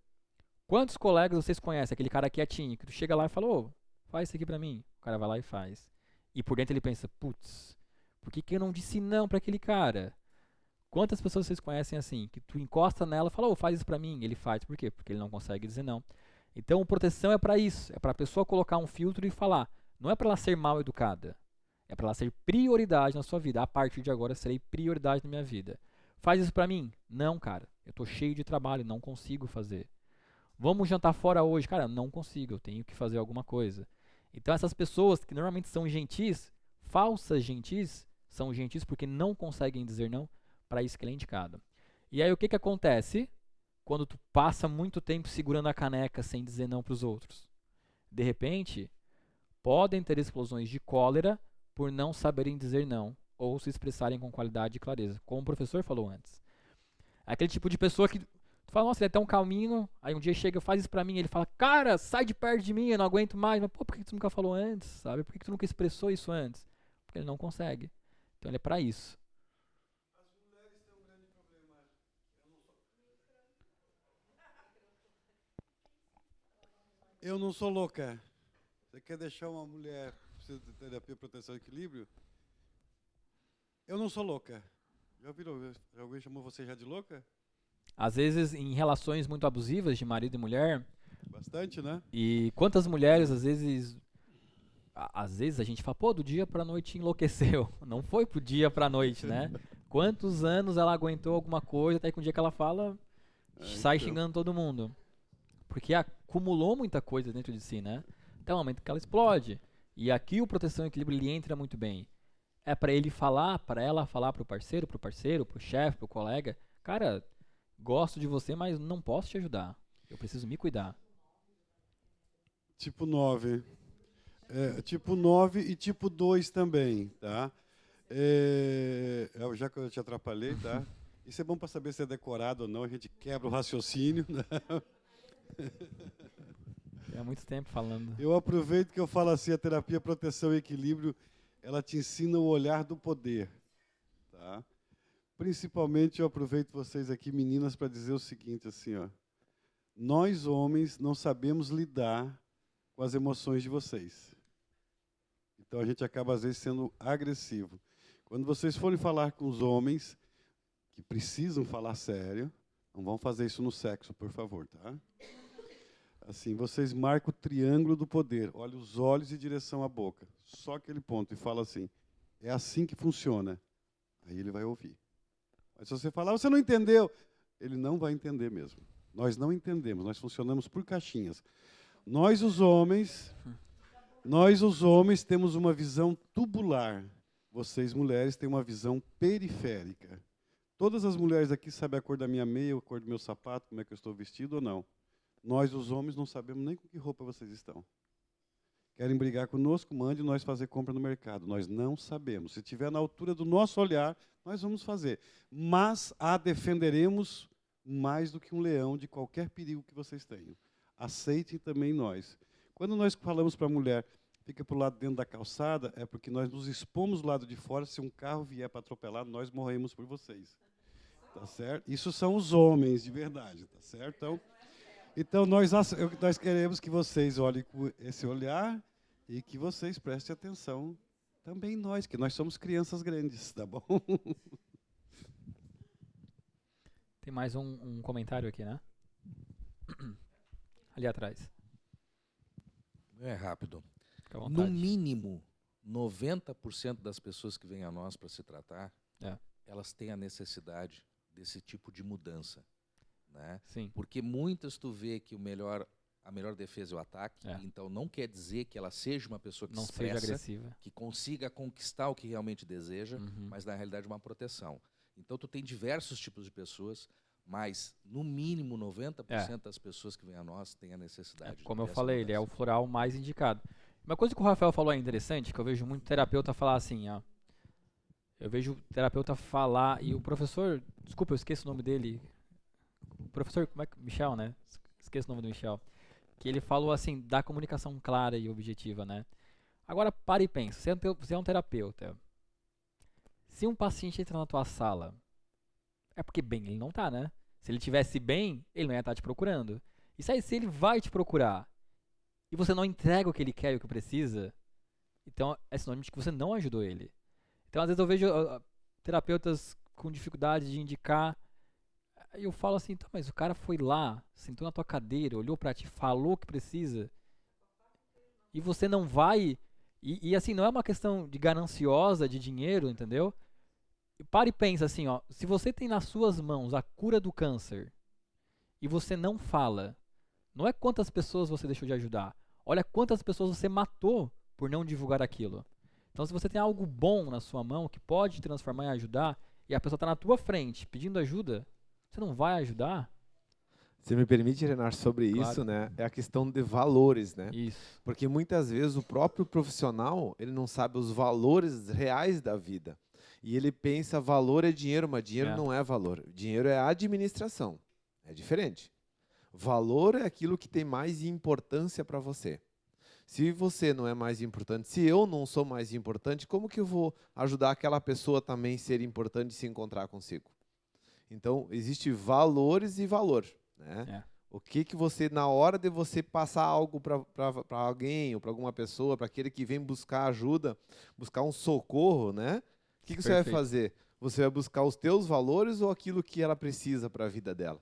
Quantos colegas vocês conhecem? Aquele cara quietinho, que tu chega lá e fala, ô, faz isso aqui pra mim. O cara vai lá e faz. E por dentro ele pensa, putz, por que que eu não disse não pra aquele cara? Quantas pessoas vocês conhecem assim? Que tu encosta nela e fala, ô, faz isso pra mim. Ele faz. Por quê? Porque ele não consegue dizer não. Então, proteção é pra isso. É pra pessoa colocar um filtro e falar. Não é pra ela ser mal educada. É pra ela ser prioridade na sua vida. A partir de agora, serei prioridade na minha vida. Faz isso pra mim? Não, cara. Eu tô cheio de trabalho, não consigo fazer. Vamos jantar fora hoje? Cara, não consigo. Eu tenho que fazer alguma coisa. Então, essas pessoas que normalmente são gentis, falsas gentis, são gentis porque não conseguem dizer não. Para isso que ele é indicado. E aí o que acontece quando tu passa muito tempo segurando a caneca sem dizer não para os outros? De repente, podem ter explosões de cólera por não saberem dizer não ou se expressarem com qualidade e clareza, como o professor falou antes. Aquele tipo de pessoa que tu fala, nossa, ele é tão calminho, aí um dia chega, faz isso pra mim, ele fala, cara, sai de perto de mim, eu não aguento mais. Mas, pô, por que tu nunca falou antes, sabe? Por que tu nunca expressou isso antes? Porque ele não consegue. Então ele é pra isso. Eu não sou louca. Você quer deixar uma mulher que precisa de terapia, proteção e equilíbrio? Eu não sou louca. Já ouviram? Alguém chamou você já de louca? Às vezes, em relações muito abusivas de marido e mulher, Bastante, né? e quantas mulheres, às vezes a gente fala, pô, do dia pra noite enlouqueceu. Não foi pro dia pra noite, né? Quantos anos ela aguentou alguma coisa, até que um dia que ela fala, sai então. xingando todo mundo. Porque acumulou muita coisa dentro de si, né? Até o momento que ela explode. E aqui o proteção e equilíbrio ele entra muito bem. É pra ele falar, pra ela falar pro parceiro, pro chefe, pro colega, cara, gosto de você, mas não posso te ajudar. Eu preciso me cuidar. Tipo 9. Tipo 9 e tipo 2 também, tá? Já que eu te atrapalhei, tá? Isso é bom para saber se é decorado ou não, a gente quebra o raciocínio, né? Há muito tempo falando. Eu aproveito que eu falo assim, a terapia proteção e equilíbrio, ela te ensina o olhar do poder, tá? Principalmente eu aproveito vocês aqui, meninas, para dizer o seguinte, assim, ó. Nós, homens, não sabemos lidar com as emoções de vocês. Então a gente acaba, às vezes, sendo agressivo. Quando vocês forem falar com os homens, que precisam falar sério, não vão fazer isso no sexo, por favor, tá? Assim, vocês marcam o triângulo do poder. Olha os olhos em direção à boca. Só aquele ponto. E fala assim, é assim que funciona. Aí ele vai ouvir. Mas se você falar, você não entendeu, ele não vai entender mesmo. Nós não entendemos, nós funcionamos por caixinhas. Nós, os homens, temos uma visão tubular. Vocês, mulheres, têm uma visão periférica. Todas as mulheres aqui sabem a cor da minha meia, a cor do meu sapato, como é que eu estou vestido ou não. Nós, os homens, não sabemos nem com que roupa vocês estão. Querem brigar conosco? Mande nós fazer compra no mercado. Nós não sabemos. Se estiver na altura do nosso olhar, nós vamos fazer. Mas a defenderemos mais do que um leão de qualquer perigo que vocês tenham. Aceitem também nós. Quando nós falamos para a mulher, fica para o lado dentro da calçada, é porque nós nos expomos do lado de fora. Se um carro vier para atropelar, nós morremos por vocês. Tá certo? Isso são os homens de verdade, tá certo? Então nós queremos que vocês olhem com esse olhar e que vocês prestem atenção também nós, que nós somos crianças grandes, tá bom? Tem mais um comentário aqui, né? Ali atrás. É rápido. Fica à vontade. No mínimo, 90% das pessoas que vêm a nós para se tratar, elas têm a necessidade desse tipo de mudança. Né? Sim. Porque muitas tu vê que a melhor defesa é o ataque, então não quer dizer que ela seja uma pessoa que não expressa, seja agressiva, que consiga conquistar o que realmente deseja, mas na realidade uma proteção. Então tu tem diversos tipos de pessoas, mas no mínimo 90% das pessoas que vêm a nós têm a necessidade. Como eu falei, ele é o floral mais indicado. Uma coisa que o Rafael falou é interessante, que eu vejo muito terapeuta falar assim, ó. Eu vejo o terapeuta falar, e o professor, desculpa, eu esqueço o nome dele, o professor, como é que, Michel, né? Esqueço o nome do Michel. Que ele falou assim, da comunicação clara e objetiva, né? Agora, para e pensa, você é um terapeuta. Se um paciente entra na tua sala, é porque bem ele não tá, né? Se ele tivesse bem, ele não ia estar te procurando. E se ele vai te procurar e você não entrega o que ele quer e o que precisa, então é sinônimo de que você não ajudou ele. Então, às vezes eu vejo terapeutas com dificuldade de indicar, e eu falo assim, tá, mas o cara foi lá, sentou na tua cadeira, olhou pra ti, falou o que precisa, e você não vai, e assim, não é uma questão de gananciosa, de dinheiro, entendeu? Para e pensa assim, ó, se você tem nas suas mãos a cura do câncer, e você não fala, não é quantas pessoas você deixou de ajudar, olha quantas pessoas você matou por não divulgar aquilo. Então, se você tem algo bom na sua mão que pode te transformar e ajudar, e a pessoa está na tua frente pedindo ajuda, você não vai ajudar? Se me permite, Renato, sobre Claro. isso, né? É a questão de valores, né? Isso. Porque muitas vezes o próprio profissional, ele não sabe os valores reais da vida. E ele pensa valor é dinheiro, mas dinheiro não é valor. Dinheiro é administração. É diferente. Valor é aquilo que tem mais importância para você. Se você não é mais importante, se eu não sou mais importante, como que eu vou ajudar aquela pessoa também a ser importante e se encontrar consigo? Então, existe valores e valor, né? O que você, na hora de você passar algo para alguém ou para alguma pessoa, para aquele que vem buscar ajuda, buscar um socorro, né? O que você vai fazer? Você vai buscar os teus valores ou aquilo que ela precisa para a vida dela?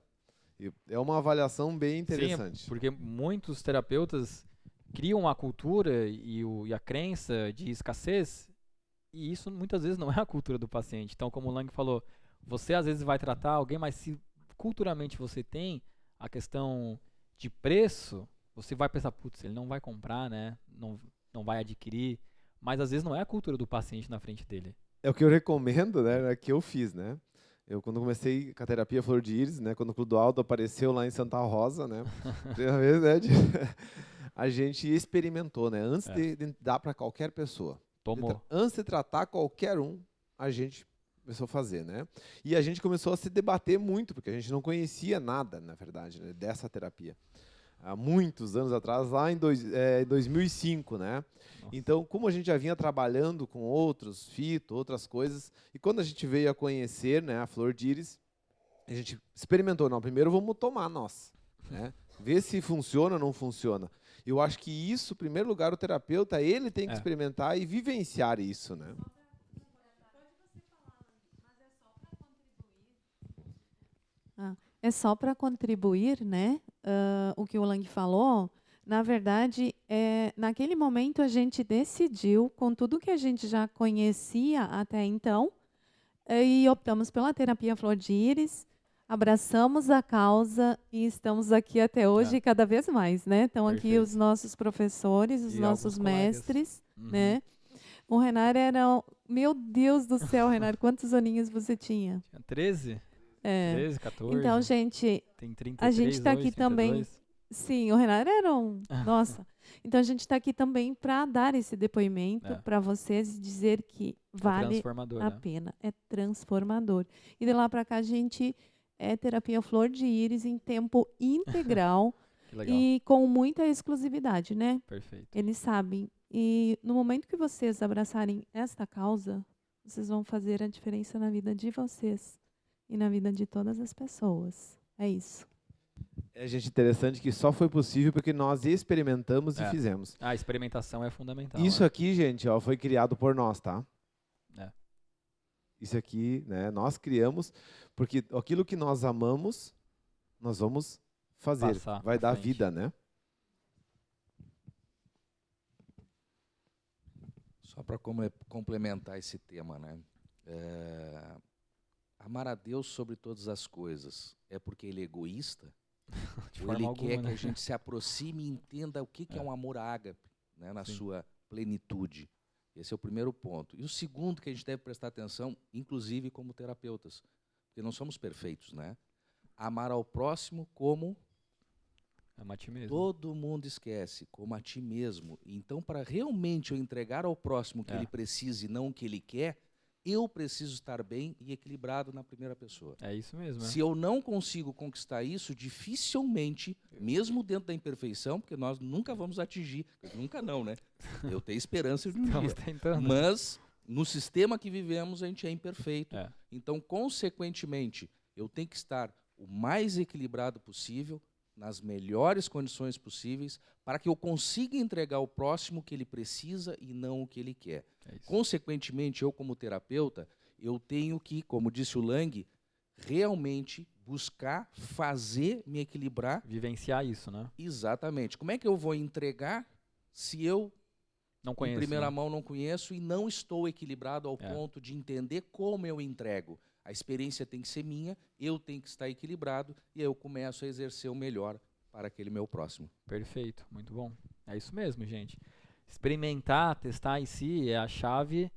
E é uma avaliação bem interessante. Sim, porque muitos terapeutas criam a cultura e a crença de escassez, e isso muitas vezes não é a cultura do paciente. Então, como o Lang falou, você às vezes vai tratar alguém, mas se culturalmente você tem a questão de preço, você vai pensar, putz, ele não vai comprar, né? Não vai adquirir, mas às vezes não é a cultura do paciente na frente dele. É o que eu recomendo, né? Que eu fiz, né? Eu, quando comecei com a terapia Flor de Íris, né? Quando o Clodoaldo apareceu lá em Santa Rosa, né? Primeira vez, né? A gente experimentou, né? Antes de dar para qualquer pessoa. Tomou. Antes de tratar qualquer um, a gente começou a fazer, né? E a gente começou a se debater muito, porque a gente não conhecia nada, na verdade, né, dessa terapia. Há muitos anos atrás, lá em 2005, né? Nossa. Então, como a gente já vinha trabalhando com outros fito, outras coisas, e quando a gente veio a conhecer, né, a Flor de Íris, a gente experimentou, não, primeiro vamos tomar nós, né? Ver se funciona ou não funciona. Eu acho que isso, em primeiro lugar, o terapeuta, ele tem que experimentar e vivenciar isso, né? É só para contribuir, né? O que o Lang falou, na verdade, naquele momento a gente decidiu, com tudo que a gente já conhecia até então, e optamos pela terapia Flor de Íris, abraçamos a causa e estamos aqui até hoje cada vez mais, né? Estão aqui os nossos professores, os nossos mestres, né? O Renato era... Meu Deus do céu, Renato, quantos aninhos você tinha? Tinha 13. 13, 14. Então, gente, tem 33, a gente está aqui 32. Também. Sim, o Renato era um... Nossa. Então, a gente está aqui também para dar esse depoimento para vocês e dizer que vale a pena. É transformador. E de lá para cá, a gente terapia Flor de Íris em tempo integral e com muita exclusividade, né? Perfeito. Eles sabem. E no momento que vocês abraçarem esta causa, vocês vão fazer a diferença na vida de vocês e na vida de todas as pessoas. É isso. É, gente, interessante que só foi possível porque nós experimentamos e fizemos. A experimentação é fundamental. Isso aqui, gente, ó, foi criado por nós, tá? Isso aqui, né, nós criamos, porque aquilo que nós amamos, nós vamos fazer. Vai dar vida, né? Só para complementar esse tema, né? Amar a Deus sobre todas as coisas é porque ele é egoísta? Ou ele quer que a gente se aproxime e entenda o que é um amor ágape, né, na sua plenitude? Esse é o primeiro ponto. E o segundo que a gente deve prestar atenção, inclusive como terapeutas, porque não somos perfeitos, né? Amar ao próximo como... Amar a ti mesmo. Todo mundo esquece, como a ti mesmo. Então, para realmente eu entregar ao próximo o que ele precisa e não o que ele quer, eu preciso estar bem e equilibrado na primeira pessoa. É isso mesmo. Se eu não consigo conquistar isso, dificilmente, mesmo dentro da imperfeição, porque nós nunca vamos atingir, nunca não, né? Eu tenho esperança de um dia. Tentando. Mas, no sistema que vivemos, a gente é imperfeito. Então, consequentemente, eu tenho que estar o mais equilibrado possível nas melhores condições possíveis para que eu consiga entregar ao próximo o que ele precisa e não o que ele quer. Consequentemente, eu como terapeuta, eu tenho que, como disse o Lang, realmente buscar fazer me equilibrar. Vivenciar isso, né? Exatamente. Como é que eu vou entregar se eu, não conheço, em primeira mão, não conheço e não estou equilibrado ao É. ponto de entender como eu entrego? A experiência tem que ser minha, eu tenho que estar equilibrado e aí eu começo a exercer o melhor para aquele meu próximo. Perfeito, muito bom. É isso mesmo, gente. Experimentar, testar em si é a chave.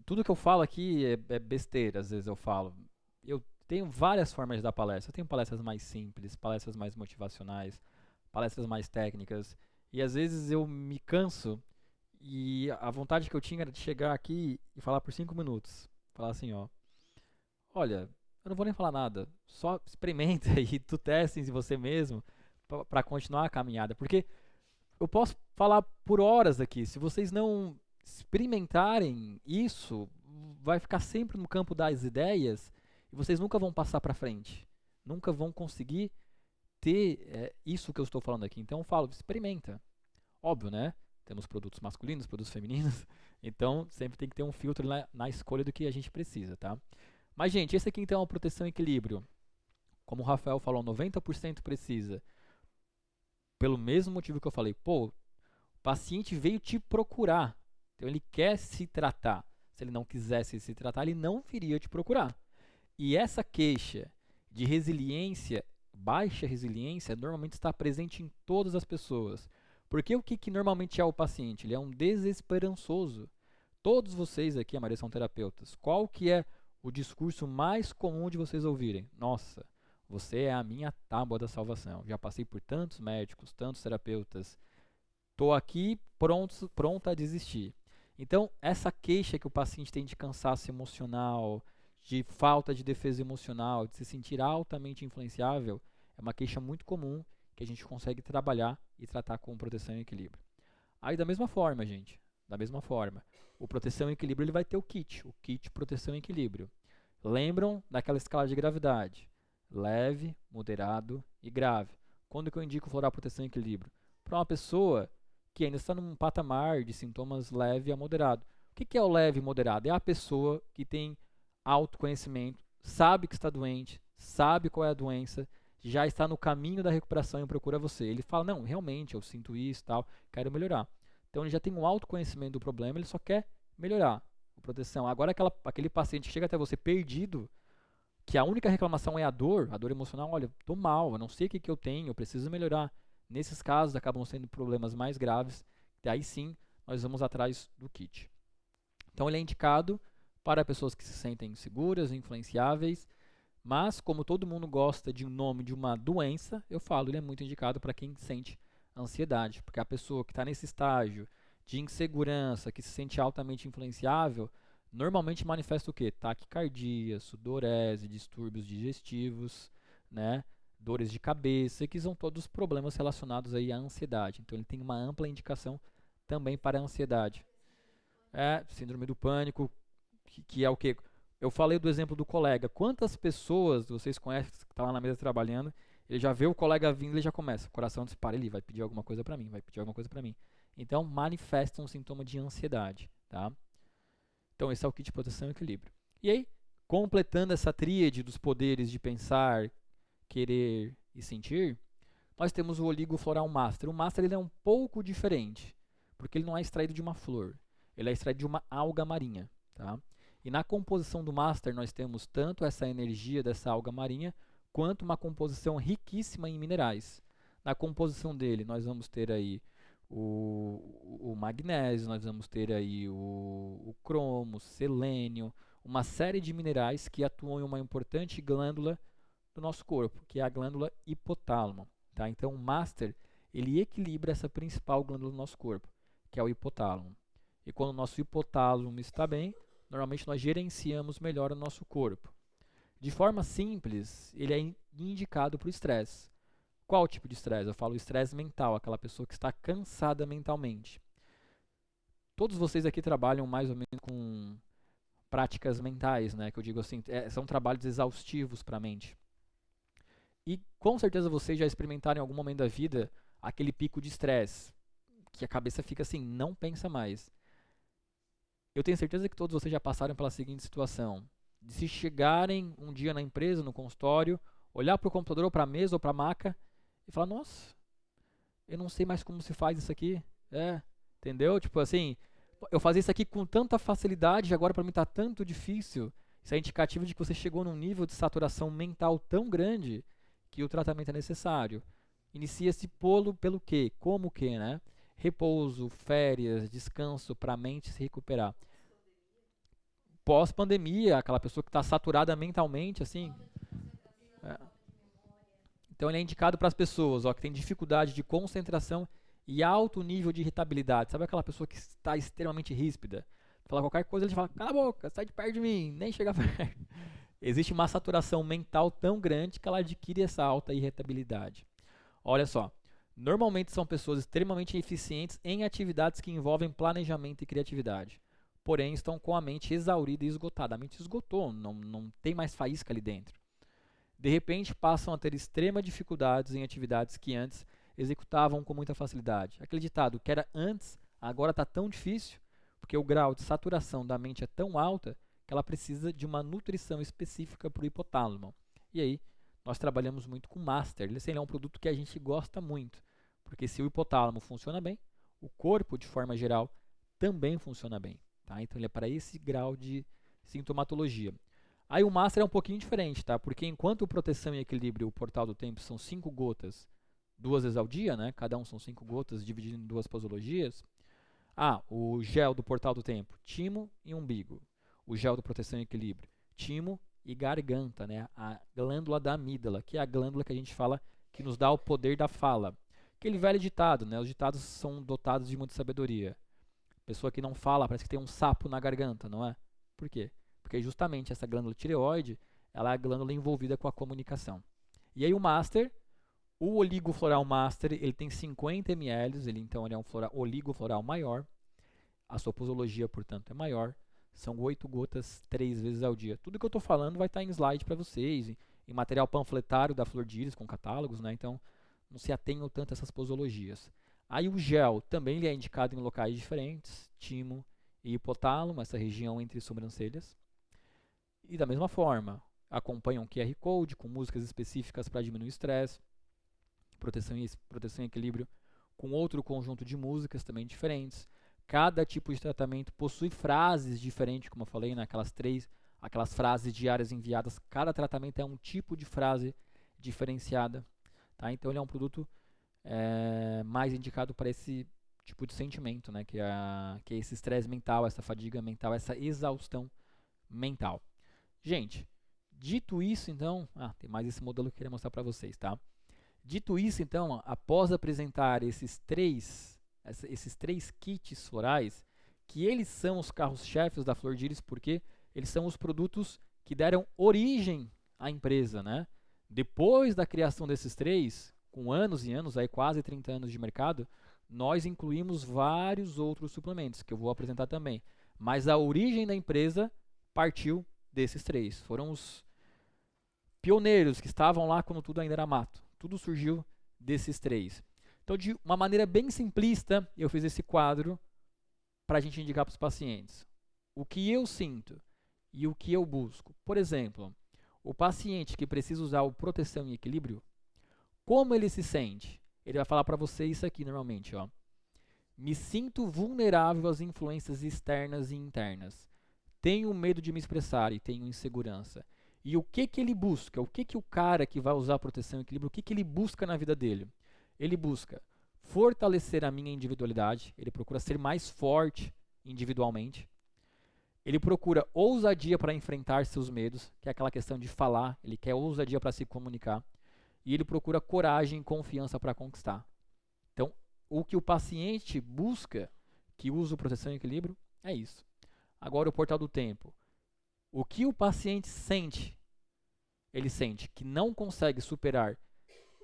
Tudo que eu falo aqui é besteira, às vezes eu falo. Eu tenho várias formas de dar palestra. Eu tenho palestras mais simples, palestras mais motivacionais, palestras mais técnicas. E às vezes eu me canso e a vontade que eu tinha era de chegar aqui e falar por 5 minutos. Falar assim, ó. Olha, eu não vou nem falar nada. Só experimenta e tu testa em você mesmo para continuar a caminhada. Porque eu posso falar por horas aqui. Se vocês não experimentarem isso, vai ficar sempre no campo das ideias e vocês nunca vão passar para frente. Nunca vão conseguir ter isso que eu estou falando aqui. Então eu falo, experimenta. Óbvio, né? Temos produtos masculinos, produtos femininos. Então sempre tem que ter um filtro na escolha do que a gente precisa, tá? Mas, gente, esse aqui então é uma proteção e equilíbrio. Como o Rafael falou, 90% precisa. Pelo mesmo motivo que eu falei, pô, o paciente veio te procurar. Então ele quer se tratar. Se ele não quisesse se tratar, ele não viria te procurar. E essa queixa de resiliência, baixa resiliência, normalmente está presente em todas as pessoas. Porque o que normalmente é o paciente? Ele é um desesperançoso. Todos vocês aqui, a maioria são terapeutas. Qual que é o discurso mais comum de vocês ouvirem? Nossa, você é a minha tábua da salvação. Já passei por tantos médicos, tantos terapeutas. Estou aqui pronta a desistir. Então, essa queixa que o paciente tem de cansaço emocional, de falta de defesa emocional, de se sentir altamente influenciável, é uma queixa muito comum que a gente consegue trabalhar e tratar com proteção e equilíbrio. Aí, da mesma forma, gente, o proteção e equilíbrio ele vai ter o kit proteção e equilíbrio. Lembram daquela escala de gravidade? Leve, moderado e grave. Quando que eu indico floral proteção e equilíbrio? Para uma pessoa que ainda está num patamar de sintomas leve a moderado. O que é o leve e moderado? É a pessoa que tem autoconhecimento, sabe que está doente, sabe qual é a doença, já está no caminho da recuperação e procura você. Ele fala, não, realmente, eu sinto isso, tal, quero melhorar. Então ele já tem um autoconhecimento do problema, ele só quer melhorar a proteção. Agora aquele paciente que chega até você perdido, que a única reclamação é a dor emocional, olha, estou mal, eu não sei o que eu tenho, eu preciso melhorar. Nesses casos acabam sendo problemas mais graves, daí sim nós vamos atrás do kit. Então ele é indicado para pessoas que se sentem seguras, influenciáveis, mas como todo mundo gosta de um nome de uma doença, eu falo, ele é muito indicado para quem sente ansiedade, porque a pessoa que está nesse estágio de insegurança, que se sente altamente influenciável, normalmente manifesta o quê? Taquicardia, sudorese, distúrbios digestivos, né? Dores de cabeça, que são todos problemas relacionados aí à ansiedade. Então ele tem uma ampla indicação também para a ansiedade. Síndrome do pânico, que é o quê? Eu falei do exemplo do colega. Quantas pessoas vocês conhecem que estão lá na mesa trabalhando, ele já vê o colega vindo, ele já começa, o coração dispara, ele vai pedir alguma coisa para mim, Então, manifesta um sintoma de ansiedade, tá? Então, esse é o kit de proteção e equilíbrio. E aí, completando essa tríade dos poderes de pensar, querer e sentir, nós temos o Oligofloral Master. O Master ele é um pouco diferente, porque ele não é extraído de uma flor, ele é extraído de uma alga marinha, tá? E na composição do Master nós temos tanto essa energia dessa alga marinha, quanto uma composição riquíssima em minerais. Na composição dele nós vamos ter aí o magnésio, nós vamos ter aí o cromo, selênio, uma série de minerais que atuam em uma importante glândula do nosso corpo, que é a glândula hipotálamo. Tá? Então o Master ele equilibra essa principal glândula do nosso corpo, que é o hipotálamo. E quando o nosso hipotálamo está bem, normalmente nós gerenciamos melhor o nosso corpo. De forma simples, ele é indicado para o estresse. Qual tipo de estresse? Eu falo estresse mental, aquela pessoa que está cansada mentalmente. Todos vocês aqui trabalham mais ou menos com práticas mentais, né? Que eu digo assim, são trabalhos exaustivos para a mente. E com certeza vocês já experimentaram em algum momento da vida aquele pico de estresse, que a cabeça fica assim, não pensa mais. Eu tenho certeza que todos vocês já passaram pela seguinte situação, de se chegarem um dia na empresa, no consultório, olhar para o computador ou para a mesa ou para a maca e falar, nossa, eu não sei mais como se faz isso aqui. Entendeu? Tipo assim, eu fazia isso aqui com tanta facilidade e agora para mim está tanto difícil. Isso é indicativo de que você chegou num nível de saturação mental tão grande que o tratamento é necessário. Inicia-se pelo quê? Como o quê, né? Repouso, férias, descanso para a mente se recuperar. Pós-pandemia, aquela pessoa que está saturada mentalmente, assim. Então ele é indicado para as pessoas que têm dificuldade de concentração e alto nível de irritabilidade. Sabe aquela pessoa que está extremamente ríspida? Fala qualquer coisa, ele fala, cala a boca, sai de perto de mim, nem chega perto. Existe uma saturação mental tão grande que ela adquire essa alta irritabilidade. Olha só, normalmente são pessoas extremamente eficientes em atividades que envolvem planejamento e criatividade. Porém, estão com a mente exaurida e esgotada. A mente esgotou, não tem mais faísca ali dentro. De repente, passam a ter extrema dificuldades em atividades que antes executavam com muita facilidade. Aquele ditado que era antes, agora está tão difícil, porque o grau de saturação da mente é tão alta que ela precisa de uma nutrição específica para o hipotálamo. E aí, nós trabalhamos muito com Master. Ele é um produto que a gente gosta muito, porque se o hipotálamo funciona bem, o corpo, de forma geral, também funciona bem. Tá? Então, ele é para esse grau de sintomatologia. Aí o Master é um pouquinho diferente, tá? Porque enquanto o Proteção e Equilíbrio, o Portal do Tempo, são 5 gotas, 2 vezes ao dia, né? Cada um são 5 gotas, dividido em 2 posologias. O gel do Portal do Tempo, timo e umbigo. O gel do Proteção e Equilíbrio, timo e garganta, né? A glândula da amígdala, que é a glândula que a gente fala que nos dá o poder da fala. Aquele velho ditado, né? Os ditados são dotados de muita sabedoria. Pessoa que não fala, parece que tem um sapo na garganta, não é? Por quê? Porque justamente essa glândula tireoide, ela é a glândula envolvida com a comunicação. E aí o Master, o oligofloral Master, ele tem 50 ml, então ele é um oligofloral maior. A sua posologia, portanto, é maior. São 8 gotas 3 vezes ao dia. Tudo que eu estou falando vai estar em slide para vocês, em material panfletário da Flor de Íris com catálogos, né? Então não se atenham tanto a essas posologias. Aí o gel também ele é indicado em locais diferentes, timo e hipotálamo, essa região entre sobrancelhas. E da mesma forma, acompanham um QR Code com músicas específicas para diminuir o estresse, proteção e equilíbrio com outro conjunto de músicas também diferentes. Cada tipo de tratamento possui frases diferentes, como eu falei, aquelas frases diárias enviadas. Cada tratamento é um tipo de frase diferenciada. Tá? Então ele é um produto mais indicado para esse tipo de sentimento, né? que é esse estresse mental, essa fadiga mental, essa exaustão mental. Gente, dito isso, então, tem mais esse modelo que eu queria mostrar para vocês, tá? Dito isso, então, após apresentar esses três kits florais, que eles são os carros-chefes da Flor de Íris, porque eles são os produtos que deram origem à empresa, né? Depois da criação desses três, com anos e anos, aí quase 30 anos de mercado, nós incluímos vários outros suplementos, que eu vou apresentar também. Mas a origem da empresa partiu desses três. Foram os pioneiros que estavam lá quando tudo ainda era mato. Tudo surgiu desses três. Então, de uma maneira bem simplista, eu fiz esse quadro para a gente indicar para os pacientes. O que eu sinto e o que eu busco. Por exemplo, o paciente que precisa usar o Proteção e Equilíbrio, como ele se sente? Ele vai falar para você isso aqui normalmente. Me sinto vulnerável às influências externas e internas. Tenho medo de me expressar e tenho insegurança. E o que ele busca? O que o cara que vai usar Proteção e Equilíbrio, o que ele busca na vida dele? Ele busca fortalecer a minha individualidade, ele procura ser mais forte individualmente. Ele procura ousadia para enfrentar seus medos, que é aquela questão de falar, ele quer ousadia para se comunicar. E ele procura coragem e confiança para conquistar. Então, o que o paciente busca, que usa o Proteção e Equilíbrio, é isso. Agora o Portal do Tempo. O que o paciente sente? Ele sente que não consegue superar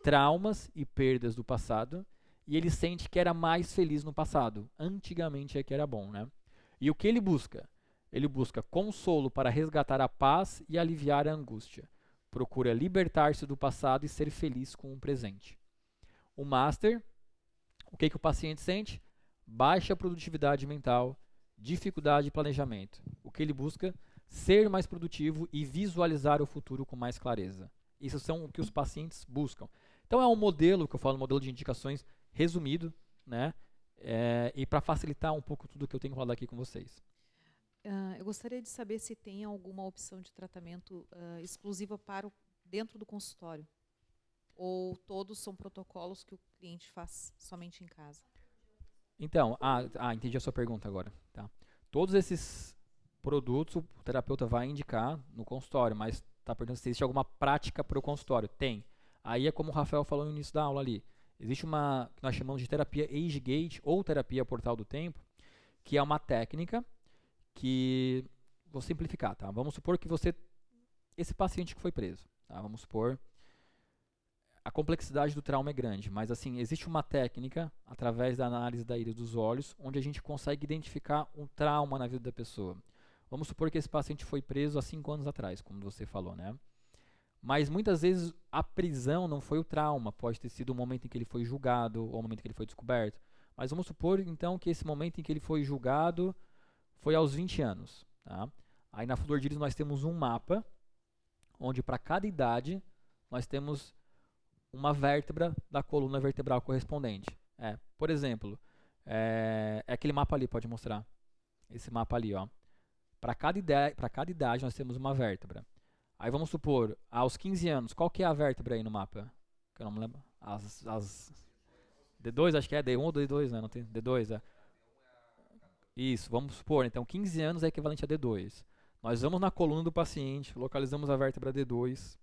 traumas e perdas do passado e ele sente que era mais feliz no passado. Antigamente é que era bom, né? E o que ele busca? Ele busca consolo para resgatar a paz e aliviar a angústia. procura libertar-se do passado e ser feliz com o presente. O Master, o que o paciente sente? Baixa produtividade mental, dificuldade de planejamento. O que ele busca? Ser mais produtivo e visualizar o futuro com mais clareza. Isso são o que os pacientes buscam. Então é um modelo, que eu falo, um modelo de indicações resumido, né? E para facilitar um pouco tudo que eu tenho falado aqui com vocês. Eu gostaria de saber se tem alguma opção de tratamento exclusiva para dentro do consultório. Ou todos são protocolos que o cliente faz somente em casa? Então, entendi a sua pergunta agora. Tá. Todos esses produtos o terapeuta vai indicar no consultório, mas está perguntando se existe alguma prática para o consultório. Tem. Aí é como o Rafael falou no início da aula ali. Existe uma que nós chamamos de terapia Age Gate ou terapia Portal do Tempo, que é uma técnica que, vou simplificar, tá? Vamos supor que esse paciente que foi preso, tá? Vamos supor, a complexidade do trauma é grande, mas assim, existe uma técnica, através da análise da íris dos olhos, onde a gente consegue identificar um trauma na vida da pessoa. Vamos supor que esse paciente foi preso há 5 anos atrás, como você falou, né? Mas muitas vezes a prisão não foi o trauma, pode ter sido o momento em que ele foi julgado ou o momento em que ele foi descoberto. Mas vamos supor então que esse momento em que ele foi julgado foi aos 20 anos. Tá? Aí na Flor de Íris nós temos um mapa, onde para cada idade nós temos uma vértebra da coluna vertebral correspondente. Por exemplo, é aquele mapa ali, pode mostrar. Esse mapa ali, ó. Para cada idade nós temos uma vértebra. Aí vamos supor, aos 15 anos, qual que é a vértebra aí no mapa? Que eu não me lembro. D2, acho que é D1 ou D2, né? Não tem D2, é. Isso, vamos supor, então 15 anos é equivalente a D2. Nós vamos na coluna do paciente, localizamos a vértebra D2,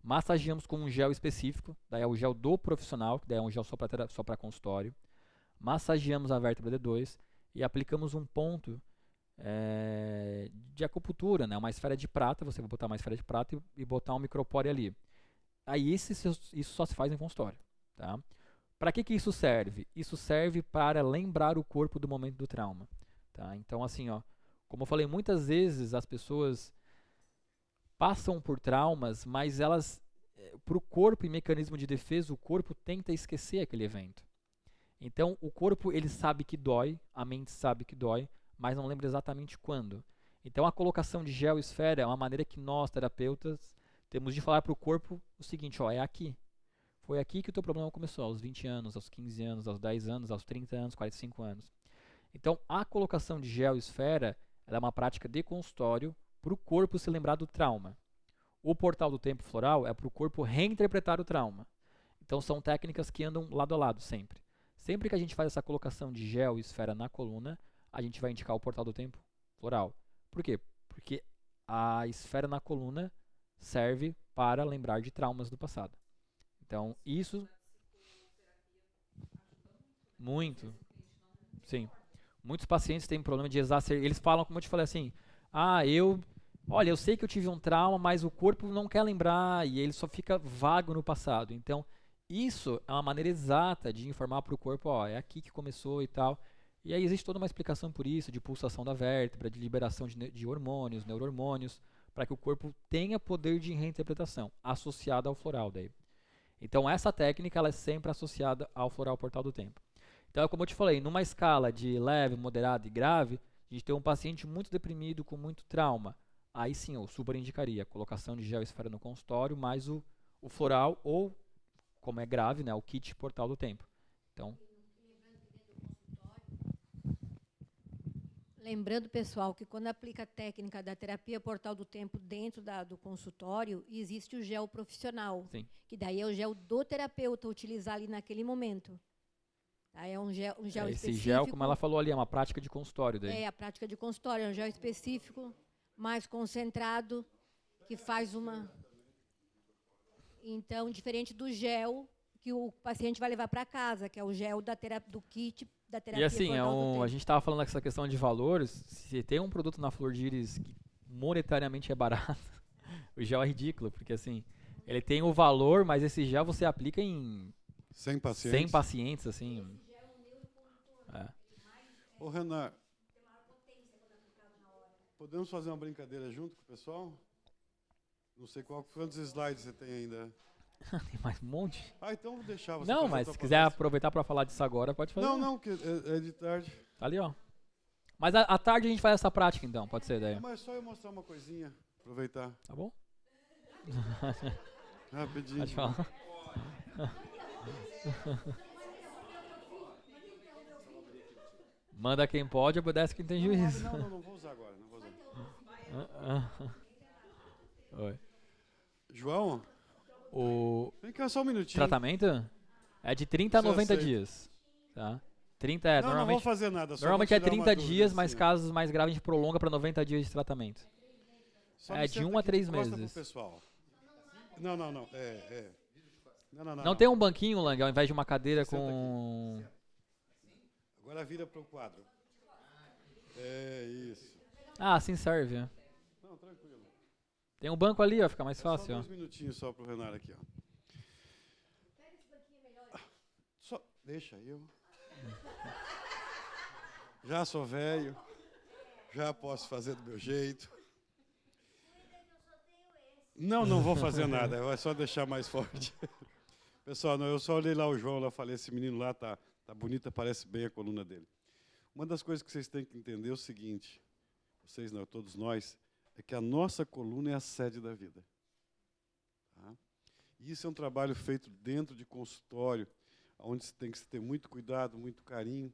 massageamos com um gel específico, daí é o gel do profissional, que daí é um gel só para consultório. Massageamos a vértebra D2 e aplicamos um ponto de acupuntura, né? Uma esfera de prata, você vai botar uma esfera de prata e botar um micropore ali. Aí isso só se faz em consultório. Tá? Para que isso serve? Isso serve para lembrar o corpo do momento do trauma. Tá? Então, assim, ó, como eu falei, muitas vezes as pessoas passam por traumas, mas elas, para o corpo e mecanismo de defesa, o corpo tenta esquecer aquele evento. Então, o corpo ele sabe que dói, a mente sabe que dói, mas não lembra exatamente quando. Então, a colocação de gel esfera é uma maneira que nós, terapeutas, temos de falar para o corpo o seguinte, ó, é aqui. Foi aqui que o teu problema começou, aos 20 anos, aos 15 anos, aos 10 anos, aos 30 anos, 45 anos. Então, a colocação de gel esfera ela é uma prática de consultório para o corpo se lembrar do trauma. O portal do tempo floral é para o corpo reinterpretar o trauma. Então, são técnicas que andam lado a lado sempre. Sempre que a gente faz essa colocação de gel esfera na coluna, a gente vai indicar o portal do tempo floral. Por quê? Porque a esfera na coluna serve para lembrar de traumas do passado. Então, isso... Muito. Sim. Muitos pacientes têm problema de exacerbar. Eles falam, como eu te falei assim, olha, eu sei que eu tive um trauma, mas o corpo não quer lembrar e ele só fica vago no passado. Então, isso é uma maneira exata de informar para o corpo, ó, é aqui que começou e tal. E aí existe toda uma explicação por isso, de pulsação da vértebra, de liberação de hormônios, neurohormônios, para que o corpo tenha poder de reinterpretação, associado ao floral daí. Então essa técnica ela é sempre associada ao floral portal do tempo. Então, como eu te falei, numa escala de leve, moderado e grave, a gente tem um paciente muito deprimido, com muito trauma. Aí sim, eu super indicaria a colocação de gel esfera no consultório, mais o floral ou, como é grave, né, o kit portal do tempo. Então, lembrando, pessoal, que quando aplica a técnica da terapia portal do tempo dentro do consultório, existe o gel profissional, sim. Que daí é o gel do terapeuta utilizar ali naquele momento. Aí é um gel esse específico. gel, como ela falou ali, é uma prática de consultório daí. É a prática de consultório, é um gel específico, mais concentrado, que faz uma... Então, diferente do gel que o paciente vai levar para casa, que é o gel do kit da terapia. E assim, portal do tempo. a gente estava falando dessa questão de valores, se tem um produto na Flor de Íris que monetariamente é barato, o gel é ridículo, porque assim, ele tem o valor, mas esse gel você aplica em 100 pacientes. 100 pacientes, assim. Ô, Renan, podemos fazer uma brincadeira junto com o pessoal? Não sei quantos slides você tem ainda. Tem mais um monte. Ah, então vou deixar você Não, fazer a mas tua se quiser palestra. aproveitar para falar disso agora, pode fazer. Não, que é de tarde. Tá ali, ó. Mas à tarde a gente faz essa prática, então. Pode ser daí. Não, mas é só eu mostrar uma coisinha. Aproveitar. Tá bom? Rapidinho. Pode falar. Manda quem pode, obedece quem tem juízo. Não vou usar agora. Não vou usar. Oi. João, O vem cá só um minutinho. tratamento é de 30 a Você 90 aceita? dias. Tá? 30 é, Não vou normalmente, fazer nada. Só normalmente vou é tirar uma 30 dúvida, dias, mas assim, ó. casos mais graves a gente prolonga para 90 dias de tratamento. Só é me de senta 1 a aqui, 3 encosta pro meses. pessoal. Não. Não. Não tem um banquinho, Lang, ao invés de uma cadeira Senta com... Agora vira pro quadro. É isso. Ah, assim serve. Não, tranquilo. Tem um banco ali, ó, fica mais Só fácil, ó. 2 minutinhos só pro Renato aqui, ó. Só deixa eu. Já sou velho. Já posso fazer do meu jeito. Não vou fazer nada, é só deixar mais forte. Pessoal, eu só olhei lá o João, lá falei, esse menino lá tá bonito, parece bem a coluna dele. Uma das coisas que vocês têm que entender é o seguinte, vocês não, todos nós, é que a nossa coluna é a sede da vida. Tá? E isso é um trabalho feito dentro de consultório, onde você tem que ter muito cuidado, muito carinho,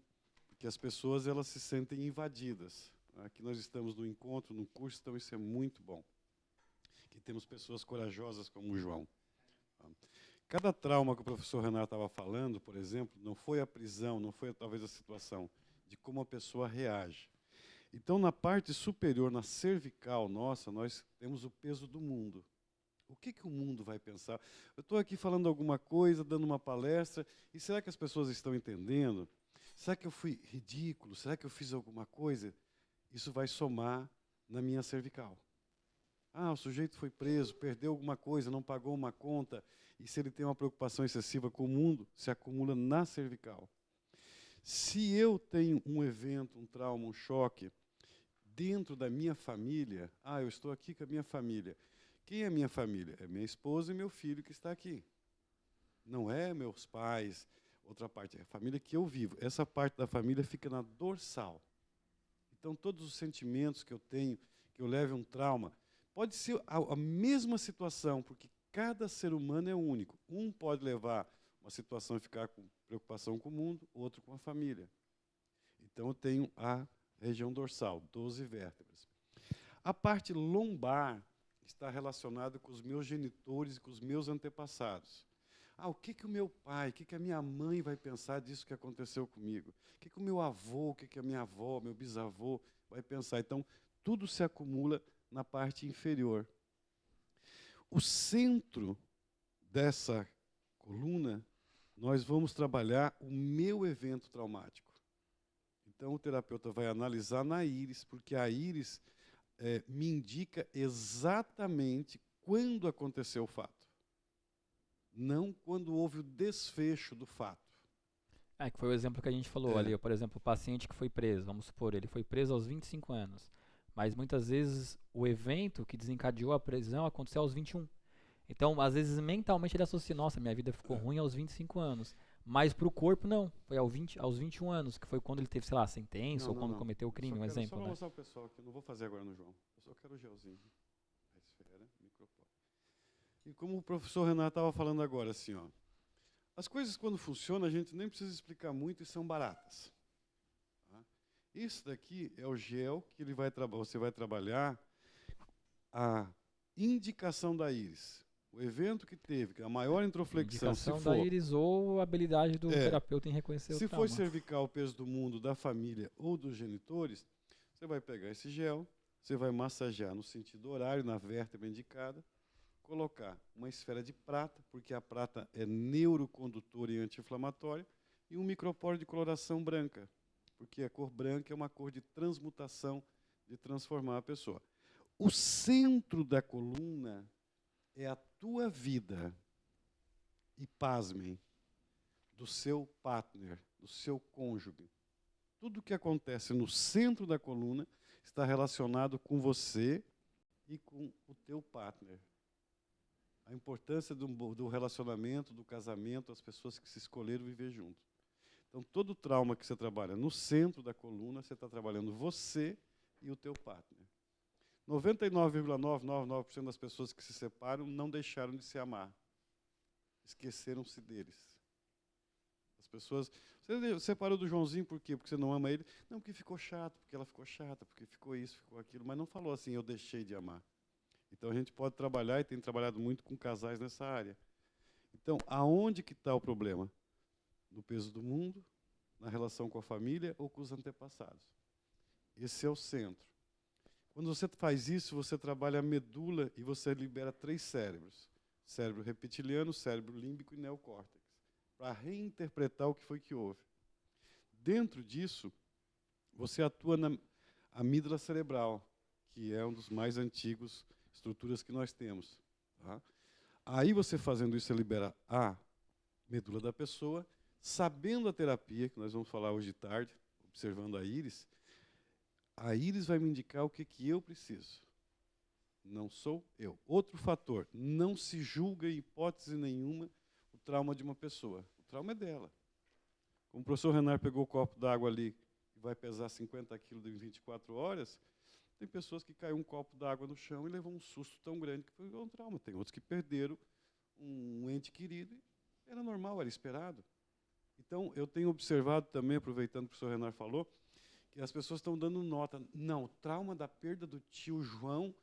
porque as pessoas elas se sentem invadidas. Aqui nós estamos no encontro, no curso, então isso é muito bom. Que temos pessoas corajosas como o João. Cada trauma que o professor Renato estava falando, por exemplo, não foi a prisão, não foi talvez a situação, de como a pessoa reage. Então, na parte superior, na cervical nossa, nós temos o peso do mundo. O que o mundo vai pensar? Eu estou aqui falando alguma coisa, dando uma palestra, e será que as pessoas estão entendendo? Será que eu fui ridículo? Será que eu fiz alguma coisa? Isso vai somar na minha cervical. Ah, o sujeito foi preso, perdeu alguma coisa, não pagou uma conta, e se ele tem uma preocupação excessiva com o mundo, se acumula na cervical. Se eu tenho um evento, um trauma, um choque, dentro da minha família, eu estou aqui com a minha família. Quem é minha família? É minha esposa e meu filho que está aqui. Não é meus pais, outra parte, é a família que eu vivo. Essa parte da família fica na dorsal. Então, todos os sentimentos que eu tenho, que eu leve um trauma, pode ser a mesma situação, porque cada ser humano é único. Um pode levar uma situação e ficar com preocupação com o mundo, outro com a família. Então, eu tenho a região dorsal, 12 vértebras. A parte lombar está relacionada com os meus genitores e com os meus antepassados. O que o meu pai, o que a minha mãe vai pensar disso que aconteceu comigo? O que o meu avô, o que a minha avó, meu bisavô vai pensar? Então, tudo se acumula na parte inferior. O centro dessa coluna, nós vamos trabalhar o meu evento traumático. Então, o terapeuta vai analisar na íris, porque a íris me indica exatamente quando aconteceu o fato. Não quando houve o desfecho do fato. Que foi o exemplo que a gente falou ali. Por exemplo, o paciente que foi preso, vamos supor, ele foi preso aos 25 anos. Mas muitas vezes o evento que desencadeou a prisão aconteceu aos 21. Então, às vezes, mentalmente ele associa, nossa, minha vida ficou ruim aos 25 anos. Mas para o corpo, não. Foi aos 21 anos, que foi quando ele teve, sei lá, sentença ou quando cometeu o crime, um exemplo. Só para né? mostrar para o pessoal, que eu não vou fazer agora no João. Eu só quero o gelzinho. A esfera, micropó. E como o professor Renato estava falando agora, assim, ó, as coisas quando funcionam, a gente nem precisa explicar muito e são baratas. Tá? Isso daqui é o gel que você vai trabalhar a indicação da íris. O evento que teve, que a maior introflexão, indicação da íris ou a habilidade do terapeuta em reconhecer o se trauma. for cervical, o peso do mundo, da família ou dos genitores, você vai pegar esse gel, você vai massagear no sentido horário, na vértebra indicada, colocar uma esfera de prata, porque a prata é neurocondutora e anti-inflamatória, e um microporo de coloração branca, porque a cor branca é uma cor de transmutação, de transformar a pessoa. O centro da coluna é a tua vida, e pasmem, do seu partner, do seu cônjuge. Tudo que acontece no centro da coluna está relacionado com você e com o teu partner. a importância do relacionamento, do casamento, as pessoas que se escolheram viver junto. Então, todo trauma que você trabalha no centro da coluna, você está trabalhando você e o teu partner. 99,999% das pessoas que se separam não deixaram de se amar. Esqueceram-se deles. As pessoas... Você separou do Joãozinho por quê? Porque você não ama ele? Não, porque ficou chato, porque ela ficou chata, porque ficou isso, ficou aquilo. Mas não falou assim, eu deixei de amar. Então, a gente pode trabalhar, e tem trabalhado muito com casais nessa área. Então, aonde que está o problema? No peso do mundo, na relação com a família ou com os antepassados. Esse é o centro. Quando você faz isso, você trabalha a medula e você libera 3 cérebros. Cérebro reptiliano, cérebro límbico e neocórtex. Para reinterpretar o que foi que houve. Dentro disso, você atua na amígdala cerebral, que é um dos mais antigos estruturas que nós temos. Tá? Aí você fazendo isso, você libera a medula da pessoa, sabendo a terapia, que nós vamos falar hoje de tarde, observando a íris vai me indicar o que eu preciso. Não sou eu. Outro fator, não se julga em hipótese nenhuma o trauma de uma pessoa. O trauma é dela. Como o professor Renan pegou o copo d'água ali, e vai pesar 50 quilos em 24 horas, tem pessoas que caiu um copo d'água no chão e levou um susto tão grande que foi um trauma. Tem outros que perderam um ente querido. Era normal, era esperado. Então, eu tenho observado também, aproveitando que o professor Renan falou, que as pessoas estão dando nota. Não, o trauma da perda do tio João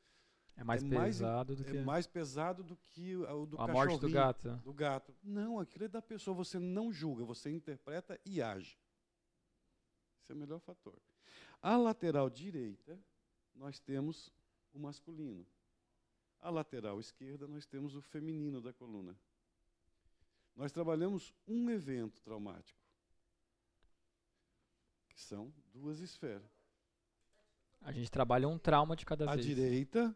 é mais pesado do que... É mais pesado do que o do a morte do gato. Do gato. Não, aquilo é da pessoa. Você não julga, você interpreta e age. Esse é o melhor fator. A lateral direita, nós temos o masculino. A lateral esquerda, nós temos o feminino da coluna. Nós trabalhamos um evento traumático, que são 2 esferas. A gente trabalha um trauma de cada vez. A direita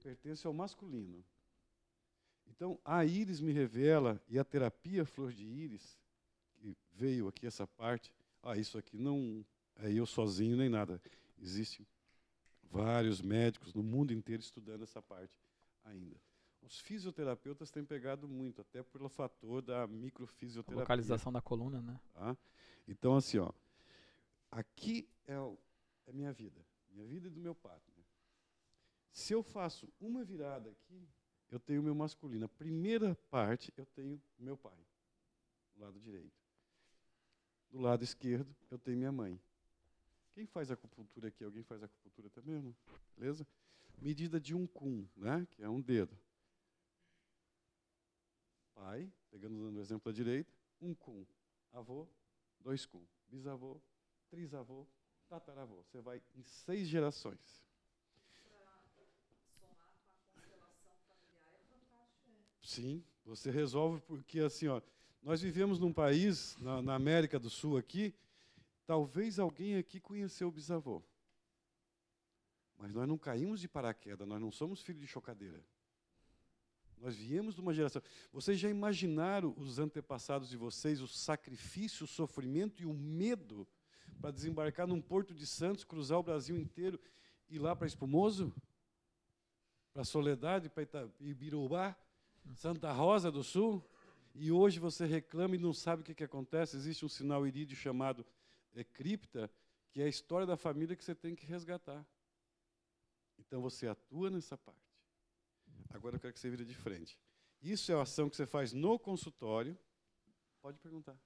pertence ao masculino. Então, a íris me revela, e a terapia flor de íris, que veio aqui essa parte, isso aqui não é eu sozinho nem nada. Existem vários médicos no mundo inteiro estudando essa parte ainda. Os fisioterapeutas têm pegado muito, até pelo fator da microfisioterapia. A localização da coluna, né? Tá? Então, assim, aqui é minha vida e do meu partner. Se eu faço uma virada aqui, eu tenho o meu masculino. A primeira parte, eu tenho meu pai, do lado direito. Do lado esquerdo, eu tenho minha mãe. Quem faz acupuntura aqui? Alguém faz acupuntura também? Não? Beleza? Medida de um cum, né? Que é um dedo. Pai, dando o exemplo da direita, um cum. Avô, 2 cum. Bisavô, trisavô, tataravô. Você vai em 6 gerações. Sim, você resolve porque, assim, nós vivemos num país, na América do Sul aqui, talvez alguém aqui conheceu o bisavô. Mas nós não caímos de paraquedas, nós não somos filhos de chocadeira. Nós viemos de uma geração. Vocês já imaginaram os antepassados de vocês, o sacrifício, o sofrimento e o medo para desembarcar num Porto de Santos, cruzar o Brasil inteiro e ir lá para Espumoso? Para Soledade, para Ibirubá? Santa Rosa do Sul, e hoje você reclama e não sabe o que acontece. Existe um sinal irídio chamado cripta, que é a história da família que você tem que resgatar. Então você atua nessa parte. Agora eu quero que você vire de frente. Isso é a ação que você faz no consultório. Pode perguntar.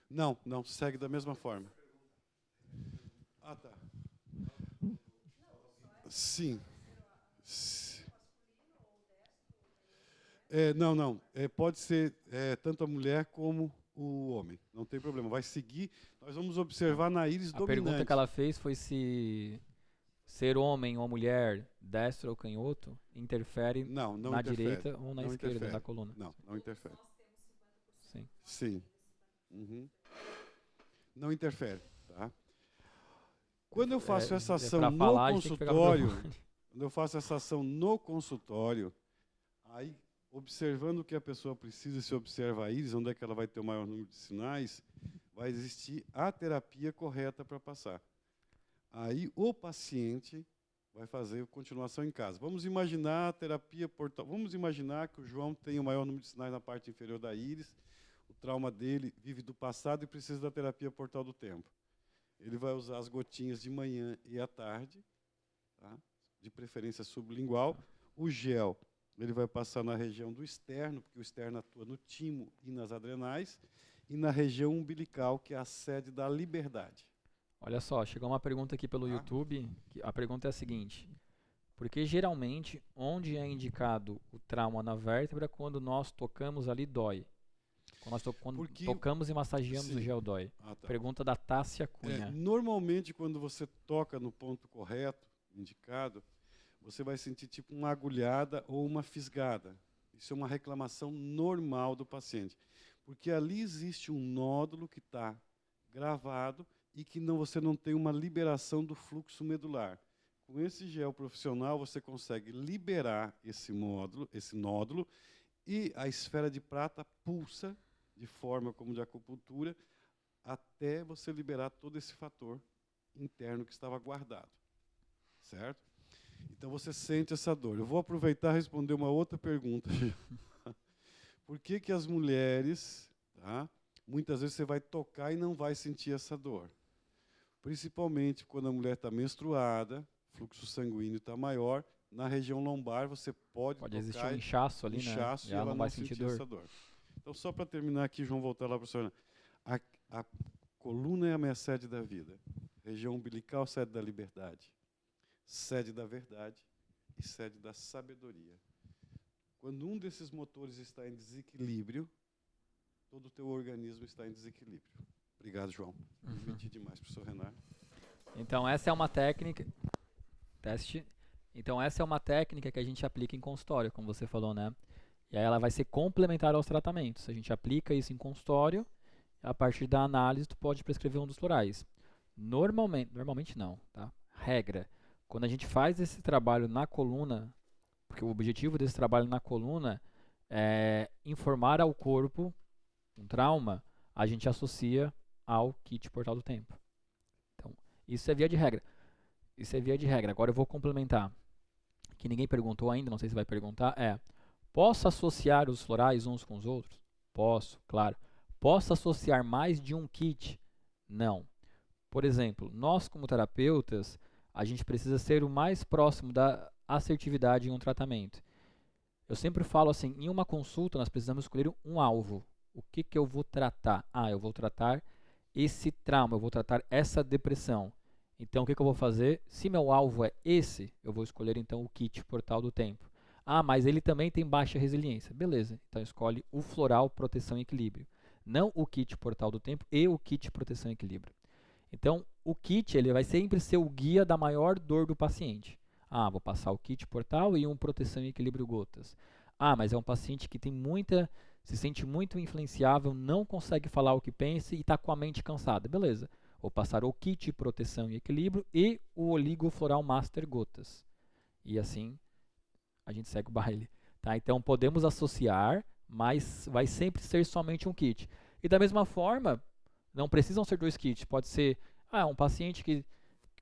Não, segue da mesma forma. Tá. Sim. Não. Pode ser tanto a mulher como o homem. Não tem problema. Vai seguir. Nós vamos observar na íris dominante. A pergunta que ela fez foi se ser homem ou mulher, destro ou canhoto, interfere não na interfere. Direita ou na esquerda interfere. Da coluna. Não interfere. Sim. Uhum. Não interfere. Tá? Quando eu faço essa ação no consultório, aí, observando o que a pessoa precisa, se observa a íris, onde é que ela vai ter o maior número de sinais, vai existir a terapia correta para passar. Aí o paciente vai fazer continuação em casa. Vamos imaginar a terapia portal. Vamos imaginar que o João tem o maior número de sinais na parte inferior da íris, o trauma dele vive do passado e precisa da terapia portal do tempo. Ele vai usar as gotinhas de manhã e à tarde, tá? De preferência sublingual. O gel, ele vai passar na região do externo, porque o externo atua no timo e nas adrenais, e na região umbilical, que é a sede da liberdade. Olha só, chegou uma pergunta aqui pelo YouTube. A pergunta é a seguinte: porque geralmente, onde é indicado o trauma na vértebra, quando nós tocamos ali, dói? Quando tocamos e massageamos o gel, dói. Tá. Pergunta da Tássia Cunha. Normalmente, quando você toca no ponto correto, indicado, você vai sentir tipo uma agulhada ou uma fisgada. Isso é uma reclamação normal do paciente. Porque ali existe um nódulo que está gravado e que você não tem uma liberação do fluxo medular. Com esse gel profissional, você consegue liberar esse nódulo, e a esfera de prata pulsa, de forma como de acupuntura, até você liberar todo esse fator interno que estava guardado. Certo? Então você sente essa dor. Eu vou aproveitar e responder uma outra pergunta. Por que as mulheres, tá, muitas vezes você vai tocar e não vai sentir essa dor? Principalmente quando a mulher está menstruada, fluxo sanguíneo está maior, na região lombar você pode tocar existir um inchaço ali, né? E ela não vai sentir essa dor. Então, só para terminar aqui, João, voltar lá para a senhora. A coluna é a minha sede da vida. Região umbilical, sede da liberdade. Sede da verdade e sede da sabedoria. Quando um desses motores está em desequilíbrio, todo o teu organismo está em desequilíbrio. Obrigado, João. Meti demais, professor Renato. Então, essa é uma técnica... Teste. Então, essa é uma técnica que a gente aplica em consultório, como você falou, né? E aí ela vai ser complementar aos tratamentos. A gente aplica isso em consultório, a partir da análise, tu pode prescrever um dos florais. Normalmente não, tá? Regra. Quando a gente faz esse trabalho na coluna, porque o objetivo desse trabalho na coluna é informar ao corpo um trauma, a gente associa ao kit Portal do Tempo. Então, isso é via de regra. Agora eu vou complementar. Que ninguém perguntou ainda, não sei se vai perguntar, posso associar os florais uns com os outros? Posso, claro. Posso associar mais de um kit? Não. Por exemplo, nós como terapeutas, a gente precisa ser o mais próximo da assertividade em um tratamento. Eu sempre falo assim, em uma consulta nós precisamos escolher um alvo. O que eu vou tratar? Eu vou tratar esse trauma, eu vou tratar essa depressão. Então, o que eu vou fazer? Se meu alvo é esse, eu vou escolher então o kit Portal do Tempo. Mas ele também tem baixa resiliência. Beleza, então escolhe o Floral Proteção e Equilíbrio. Não o kit Portal do Tempo e o kit Proteção e Equilíbrio. Então, o kit ele vai sempre ser o guia da maior dor do paciente. Vou passar o kit Portal e um Proteção e Equilíbrio Gotas. Mas é um paciente que tem se sente muito influenciável, não consegue falar o que pensa e está com a mente cansada. Beleza. Vou passar o kit Proteção e Equilíbrio e o Oligo Floral Master Gotas. E assim a gente segue o baile. Tá? Então podemos associar, mas vai sempre ser somente um kit. E da mesma forma, não precisam ser dois kits. Pode ser um paciente que,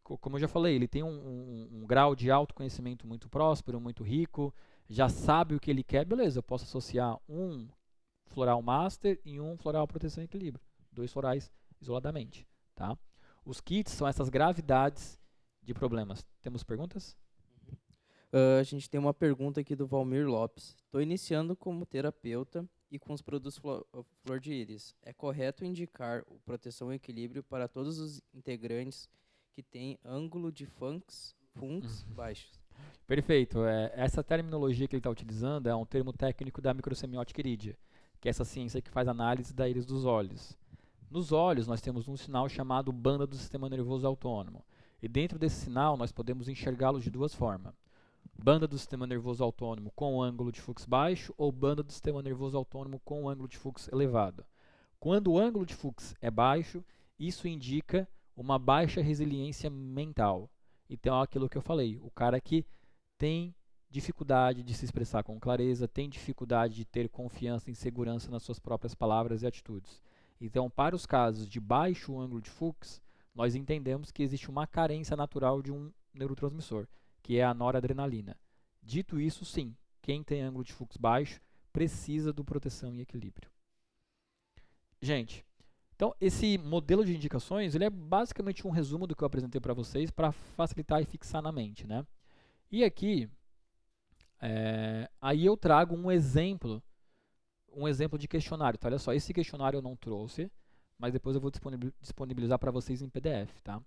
como eu já falei, ele tem um grau de autoconhecimento muito próspero, muito rico, já sabe o que ele quer. Beleza, eu posso associar um Floral Master e um Floral Proteção e Equilíbrio. 2 florais isoladamente. Tá? Os kits são essas gravidades de problemas. Temos perguntas? A gente tem uma pergunta aqui do Valmir Lopes. Estou iniciando como terapeuta e com os produtos Flor de Íris. É correto indicar o Proteção e Equilíbrio para todos os integrantes que têm ângulo de funks baixos? Perfeito. Essa terminologia que ele está utilizando é um termo técnico da microsemiótica irídea, que é essa ciência que faz análise da íris dos olhos. Nos olhos, nós temos um sinal chamado banda do sistema nervoso autônomo. E dentro desse sinal, nós podemos enxergá-lo de duas formas. Banda do sistema nervoso autônomo com ângulo de fluxo baixo ou banda do sistema nervoso autônomo com ângulo de fluxo elevado. Quando o ângulo de fluxo é baixo, isso indica uma baixa resiliência mental. Então, é aquilo que eu falei. O cara que tem dificuldade de se expressar com clareza, tem dificuldade de ter confiança e segurança nas suas próprias palavras e atitudes. Então, para os casos de baixo ângulo de Fuchs, nós entendemos que existe uma carência natural de um neurotransmissor, que é a noradrenalina. Dito isso, sim, quem tem ângulo de Fuchs baixo precisa do proteção e equilíbrio. Gente, então esse modelo de indicações ele é basicamente um resumo do que eu apresentei para vocês para facilitar e fixar na mente, né? E aqui, aí eu trago um exemplo de questionário. Tá? Olha só, esse questionário eu não trouxe, mas depois eu vou disponibilizar para vocês em PDF, tá?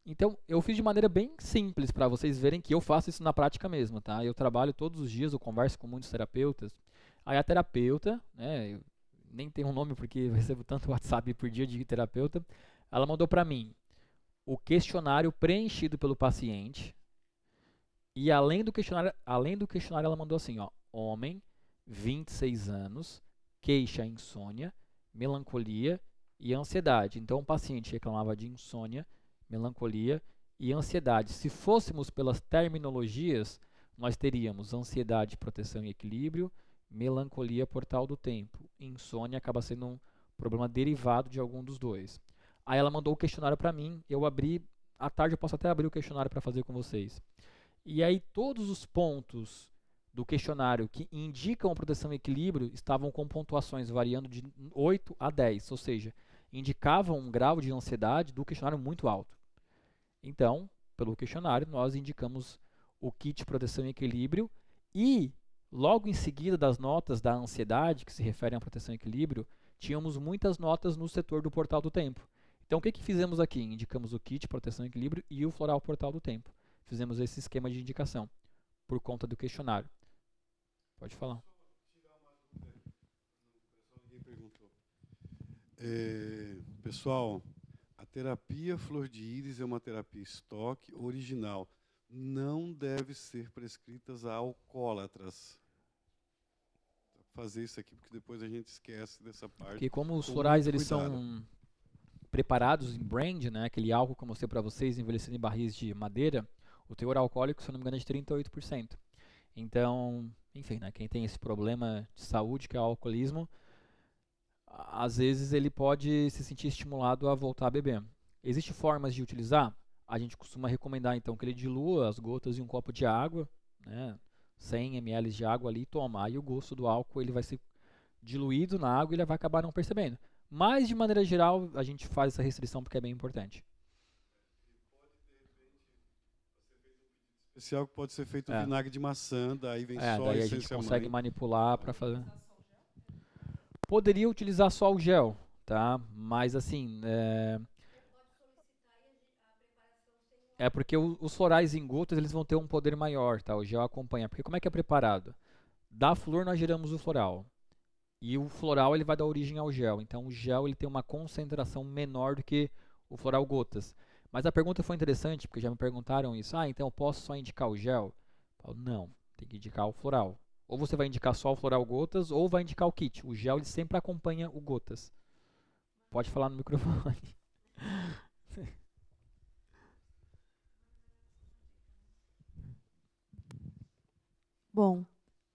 Então, eu fiz de maneira bem simples para vocês verem que eu faço isso na prática mesmo, tá? Eu trabalho todos os dias, eu converso com muitos terapeutas. Aí a terapeuta, né, eu nem tenho um nome porque eu recebo tanto WhatsApp por dia de terapeuta, ela mandou para mim o questionário preenchido pelo paciente e além do questionário ela mandou assim, ó, homem, 26 anos, queixa insônia, melancolia e ansiedade. Então o paciente reclamava de insônia, melancolia e ansiedade. Se fôssemos pelas terminologias, nós teríamos ansiedade, proteção e equilíbrio, melancolia, portal do tempo. Insônia acaba sendo um problema derivado de algum dos dois. Aí ela mandou o questionário para mim, eu abri, à tarde eu posso até abrir o questionário para fazer com vocês. E aí todos os pontos do questionário que indicam proteção e equilíbrio estavam com pontuações variando de 8 a 10, ou seja, indicavam um grau de ansiedade do questionário muito alto. Então, pelo questionário, nós indicamos o kit proteção e equilíbrio e, logo em seguida das notas da ansiedade, que se referem à proteção e equilíbrio, tínhamos muitas notas no setor do portal do tempo. Então, o que fizemos aqui? Indicamos o kit proteção e equilíbrio e o floral portal do tempo. Fizemos esse esquema de indicação por conta do questionário. Pode falar. Ninguém perguntou. Pessoal, a terapia flor de íris é uma terapia estoque original. Não deve ser prescrita a alcoólatras. Fazer isso aqui, porque depois a gente esquece dessa parte. Porque como os florais eles são preparados em brand, né, aquele álcool que eu mostrei para vocês, envelhecido em barris de madeira, o teor alcoólico, se eu não me engano, é de 38%. Então, enfim, né, quem tem esse problema de saúde, que é o alcoolismo, às vezes ele pode se sentir estimulado a voltar a beber. Existem formas de utilizar? A gente costuma recomendar, então, que ele dilua as gotas em um copo de água, né, 100 ml de água ali e toma. Aí o gosto do álcool ele vai ser diluído na água e ele vai acabar não percebendo. Mas, de maneira geral, a gente faz essa restrição porque é bem importante. Especial que pode ser feito vinagre de maçã, daí vem só daí a gente consegue manipular para fazer. Poderia utilizar só o gel, tá? Mas assim, é porque os florais em gotas eles vão ter um poder maior, tá? O gel acompanha. Porque como é que é preparado? Da flor nós geramos o floral. E o floral ele vai dar origem ao gel. Então o gel ele tem uma concentração menor do que o floral gotas. Mas a pergunta foi interessante, porque já me perguntaram isso. Ah, então eu posso só indicar o gel? Eu falo, não, tem que indicar o floral. Ou você vai indicar só o floral gotas, ou vai indicar o kit. O gel ele sempre acompanha o gotas. Pode falar no microfone. Bom,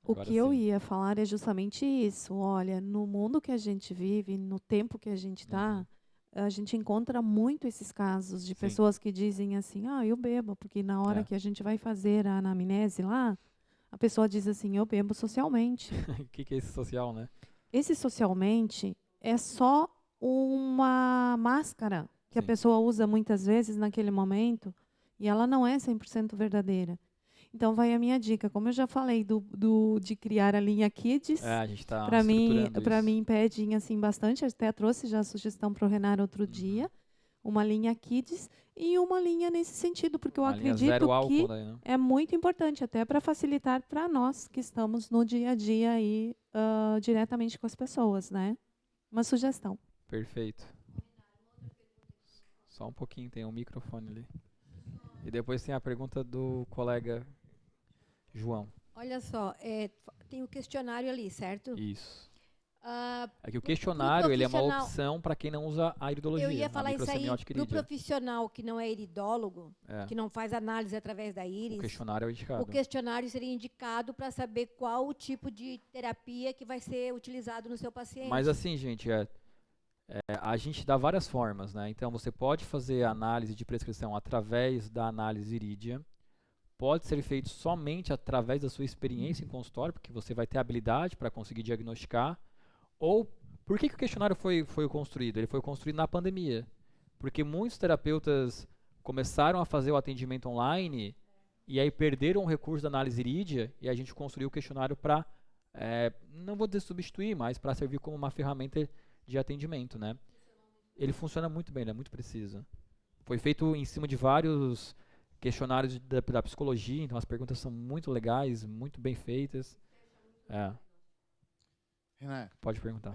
o Agora que eu sim. ia falar é justamente isso. Olha, no mundo que a gente vive, no tempo que a gente está, a gente encontra muito esses casos de Sim. pessoas que dizem assim, ah, eu bebo, porque na hora que a gente vai fazer a anamnese lá, a pessoa diz assim, eu bebo socialmente. O que é esse social, né? Esse socialmente é só uma máscara que a Sim. pessoa usa muitas vezes naquele momento e ela não é 100% verdadeira. Então vai a minha dica, como eu já falei de criar a linha Kids, A gente está para estruturando mim pedem assim bastante, até trouxe já a sugestão para o Renato outro dia, uma linha Kids e uma linha nesse sentido, porque eu uma linha acredito zero álcool que daí, né? é muito importante até para facilitar para nós que estamos no dia a dia aí diretamente com as pessoas, né? Uma sugestão. Perfeito. Só um pouquinho, tem um microfone ali. E depois tem a pergunta do colega João. Olha só, tem o questionário ali, certo? Isso. É que o questionário ele é uma profissional- opção para quem não usa a iridologia. Eu ia a falar isso aí microsemiótica para o irídia. profissional que não é iridólogo, É, que não faz análise através da o íris. questionário é o indicado. O questionário seria indicado para saber qual o tipo de terapia que vai ser utilizado no seu paciente. Mas assim, gente, a gente dá várias formas, né? Então você pode fazer a análise de prescrição através da análise irídia, pode ser feito somente através da sua experiência em consultório, porque você vai ter habilidade para conseguir diagnosticar. Ou por que o questionário foi construído? Ele foi construído na pandemia, porque muitos terapeutas começaram a fazer o atendimento online e aí perderam o recurso da análise irídia e a gente construiu o questionário para, não vou dizer substituir, mas para servir como uma ferramenta de atendimento, né? Ele funciona muito bem, ele é muito preciso. Foi feito em cima de vários questionários da psicologia, então as perguntas são muito legais, muito bem feitas. Renan, Pode perguntar.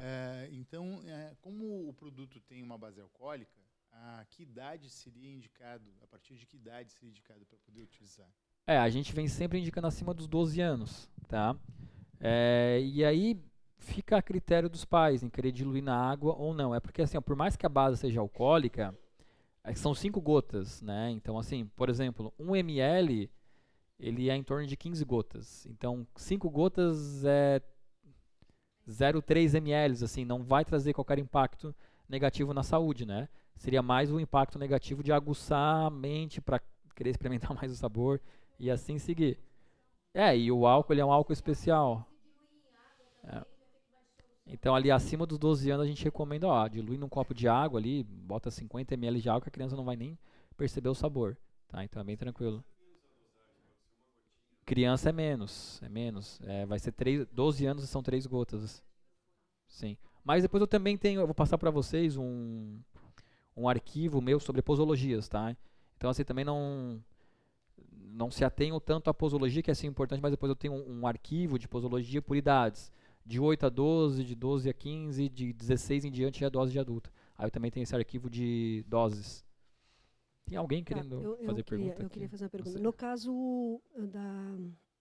então, como o produto tem uma base alcoólica, a que idade seria indicado, a partir de que idade seria indicado para poder utilizar? A gente vem sempre indicando acima dos 12 anos, tá? E aí fica a critério dos pais em querer diluir na água ou não. É porque, assim, ó, por mais que a base seja alcoólica, são 5 gotas, né? Então, assim, por exemplo, 1 ml, ele é em torno de 15 gotas. Então, 5 gotas é 0,3 ml, assim, não vai trazer qualquer impacto negativo na saúde, né? Seria mais um impacto negativo de aguçar a mente para querer experimentar mais o sabor e assim seguir. E o álcool, ele é um álcool especial. Então, ali acima dos 12 anos, a gente recomenda, dilui num copo de água ali, bota 50 ml de água, que a criança não vai nem perceber o sabor, tá? Então, é bem tranquilo. Criança é menos. Vai ser 12 anos e são 3 gotas. Sim. Mas depois eu também tenho, eu vou passar para vocês um arquivo meu sobre posologias, tá? Então, assim, também não se atenham tanto à posologia, que é assim importante, mas depois eu tenho um arquivo de posologia por idades. De 8 a 12, de 12 a 15, de 16 em diante é dose de adulto. Aí eu também tenho esse arquivo de doses. Tem alguém querendo fazer pergunta? Eu queria fazer uma pergunta. No caso da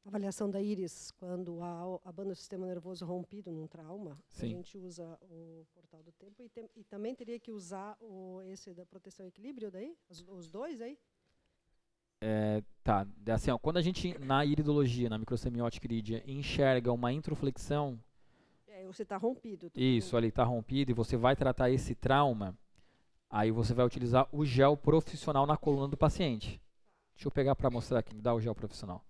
avaliação da íris, quando a banda do sistema nervoso é rompido num trauma, Sim. a gente usa o portal do tempo e também teria que usar esse da proteção e equilíbrio daí? Os dois aí? Tá. Assim, ó, quando a gente, na iridologia, na microsemiótica irídia, enxerga uma introflexão, você está rompido. Isso, ali está rompido, e você vai tratar esse trauma, aí você vai utilizar o gel profissional na coluna do paciente. Deixa eu pegar para mostrar aqui, me dá o gel profissional.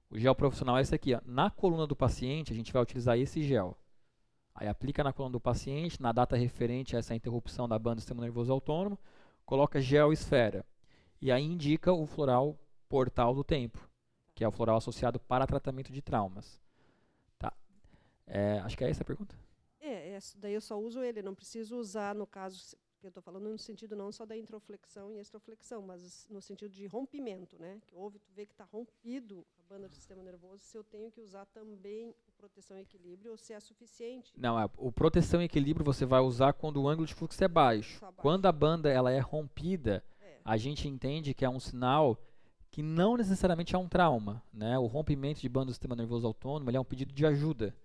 O gel profissional é esse aqui, ó. Na coluna do paciente, a gente vai utilizar esse gel. Aí aplica na coluna do paciente, na data referente a essa interrupção da banda do sistema nervoso autônomo, coloca gel esfera. E aí indica o floral portal do tempo, que é o floral associado para tratamento de traumas. Tá. Acho que é essa a pergunta. Daí eu só uso ele, não preciso usar, no caso, que eu estou falando no sentido não só da introflexão e extroflexão, mas no sentido de rompimento, né? Que tu vê que está rompido a banda do sistema nervoso, se eu tenho que usar também o proteção e equilíbrio, ou se é suficiente. Não, o proteção e equilíbrio você vai usar quando o ângulo de fluxo é baixo. Quando a banda ela é rompida, a gente entende que é um sinal que não necessariamente é um trauma, né? O rompimento de banda do sistema nervoso autônomo ele é um pedido de ajuda.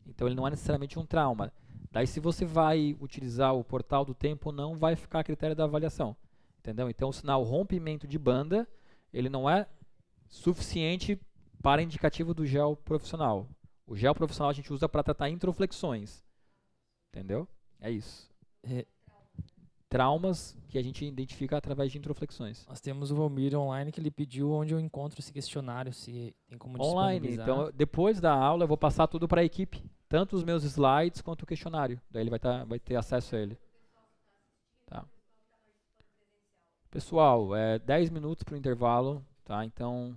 Então ele não é necessariamente um trauma. Daí se você vai utilizar o portal do tempo, não vai ficar a critério da avaliação. Entendeu? Então o sinal rompimento de banda, ele não é suficiente para indicativo do gel profissional. O gel profissional a gente usa para tratar introflexões. Entendeu? É isso. Traumas que a gente identifica através de introflexões. Nós temos o Valmir online que ele pediu onde eu encontro esse questionário, se tem como online. disponibilizar. Então, depois da aula, eu vou passar tudo para a equipe. Tanto os meus slides quanto o questionário. Daí ele vai ter acesso a ele. Tá. Pessoal, 10 minutos para o intervalo. Tá? Então,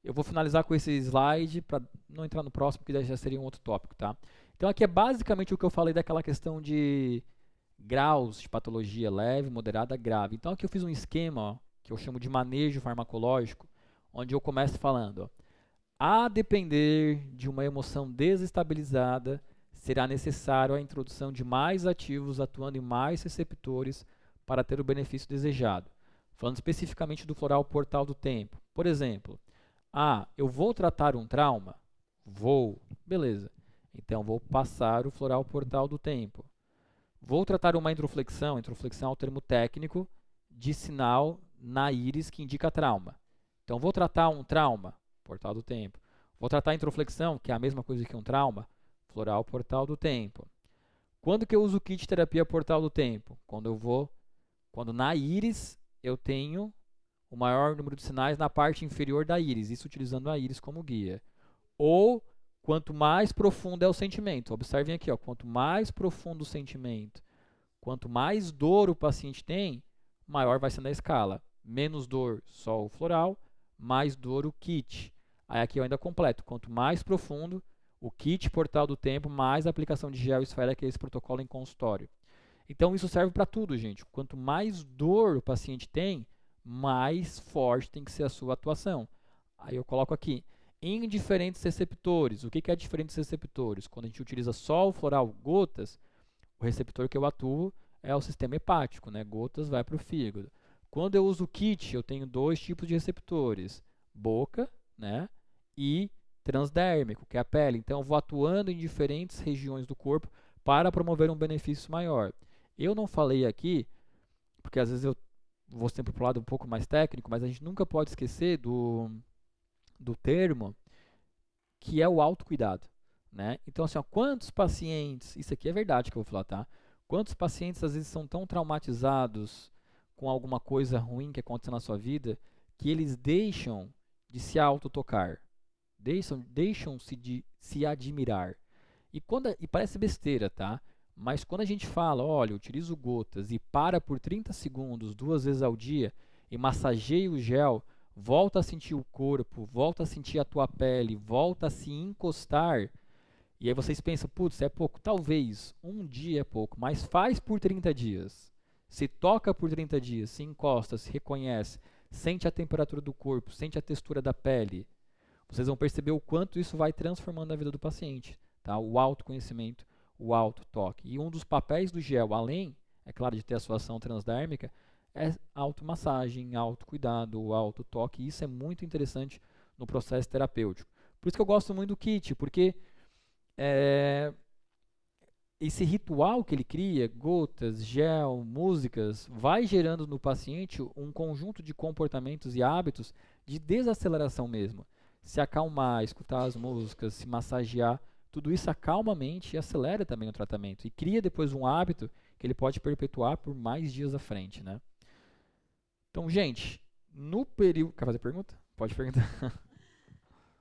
eu vou finalizar com esse slide para não entrar no próximo, porque já seria um outro tópico. Tá? Então, aqui é basicamente o que eu falei daquela questão de graus de patologia leve, moderada, grave. Então aqui eu fiz um esquema que eu chamo de manejo farmacológico, onde eu começo falando, a depender de uma emoção desestabilizada, será necessário a introdução de mais ativos atuando em mais receptores para ter o benefício desejado. Falando especificamente do floral portal do tempo. Por exemplo, eu vou tratar um trauma? Vou. Beleza. Então, vou passar o floral portal do tempo. Vou tratar uma introflexão. Introflexão é o termo técnico de sinal na íris que indica trauma. Então, vou tratar um trauma, portal do tempo. Vou tratar a introflexão, que é a mesma coisa que um trauma, floral portal do tempo. Quando que eu uso o kit terapia portal do tempo? Quando na íris eu tenho o maior número de sinais na parte inferior da íris, isso utilizando a íris como guia. Ou quanto mais profundo é o sentimento. Observem aqui, ó, quanto mais profundo o sentimento, quanto mais dor o paciente tem, maior vai ser na escala. Menos dor, só o floral, mais dor o kit. Aí aqui eu ainda completo. Quanto mais profundo, o kit portal do tempo, mais a aplicação de gel esfera, que é esse protocolo em consultório. Então isso serve para tudo, gente. Quanto mais dor o paciente tem, mais forte tem que ser a sua atuação. Aí eu coloco aqui, em diferentes receptores. O que é diferentes receptores? Quando a gente utiliza só o floral gotas, o receptor que eu atuo é o sistema hepático, né? Gotas vai para o fígado. Quando eu uso o kit, eu tenho 2 tipos de receptores, boca, né? E transdérmico, que é a pele. Então eu vou atuando em diferentes regiões do corpo para promover um benefício maior. Eu não falei aqui, porque às vezes eu vou sempre para o lado um pouco mais técnico, mas a gente nunca pode esquecer do termo que é o autocuidado, né? Então, assim, ó, quantos pacientes, isso aqui é verdade que eu vou falar, tá? Quantos pacientes às vezes são tão traumatizados com alguma coisa ruim que aconteceu na sua vida que eles deixam de se autotocar, deixam-se de se admirar. E parece besteira, tá? Mas quando a gente fala, olha, utilizo gotas e para por 30 segundos 2 vezes ao dia e massageia o gel, volta a sentir o corpo, volta a sentir a tua pele, volta a se encostar. E aí vocês pensam, putz, é pouco. Talvez, um dia é pouco, mas faz por 30 dias. Se toca por 30 dias, se encosta, se reconhece, sente a temperatura do corpo, sente a textura da pele. Vocês vão perceber o quanto isso vai transformando a vida do paciente. Tá? O autoconhecimento, o autotoque. E um dos papéis do gel, além, é claro, de ter a sua ação transdérmica, é automassagem, autocuidado, autotoque. E isso é muito interessante no processo terapêutico. Por isso que eu gosto muito do kit, porque esse ritual que ele cria, gotas, gel, músicas, vai gerando no paciente um conjunto de comportamentos e hábitos de desaceleração mesmo. Se acalmar, escutar as músicas, se massagear, tudo isso acalma a mente e acelera também o tratamento. E cria depois um hábito que ele pode perpetuar por mais dias à frente, né? Então, gente, no período... Quer fazer pergunta? Pode perguntar.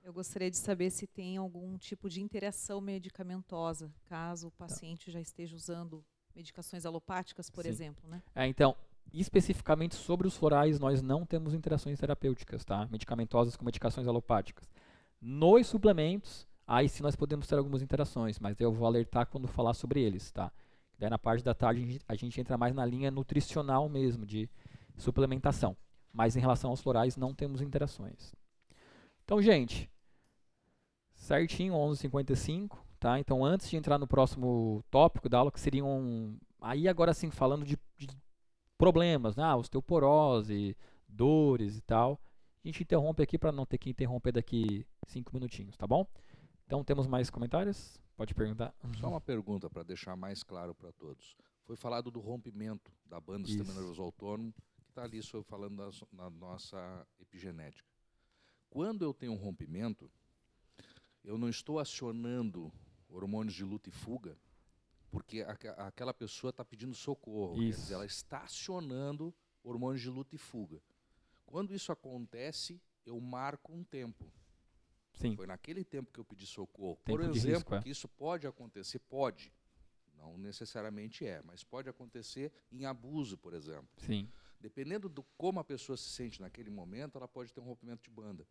Eu gostaria de saber se tem algum tipo de interação medicamentosa, caso o paciente já esteja usando medicações alopáticas, por exemplo, né? Então, especificamente sobre os florais, nós não temos interações terapêuticas, tá? Medicamentosas com medicações alopáticas. Nos suplementos, aí sim nós podemos ter algumas interações, mas eu vou alertar quando falar sobre eles, tá? Daí na parte da tarde a gente entra mais na linha nutricional mesmo, de suplementação. Mas em relação aos florais, não temos interações. Então, gente, certinho, 11h55, tá? Então, antes de entrar no próximo tópico da aula, que seriam, aí agora sim, falando de problemas, né? Osteoporose, dores e tal, a gente interrompe aqui para não ter que interromper daqui 5 minutinhos, tá bom? Então, temos mais comentários? Pode perguntar. Só uma pergunta para deixar mais claro para todos. Foi falado do rompimento da banda do sistema nervoso autônomo, que está ali falando da nossa epigenética. Quando eu tenho um rompimento, eu não estou acionando hormônios de luta e fuga, porque aquela pessoa está pedindo socorro. Quer dizer, ela está acionando hormônios de luta e fuga. Quando isso acontece, eu marco um tempo. Sim. Foi naquele tempo que eu pedi socorro. Tempo Por de exemplo, risco, que isso pode acontecer, pode. Não necessariamente mas pode acontecer em abuso, por exemplo. Sim. Dependendo do como a pessoa se sente naquele momento, ela pode ter um rompimento de banda.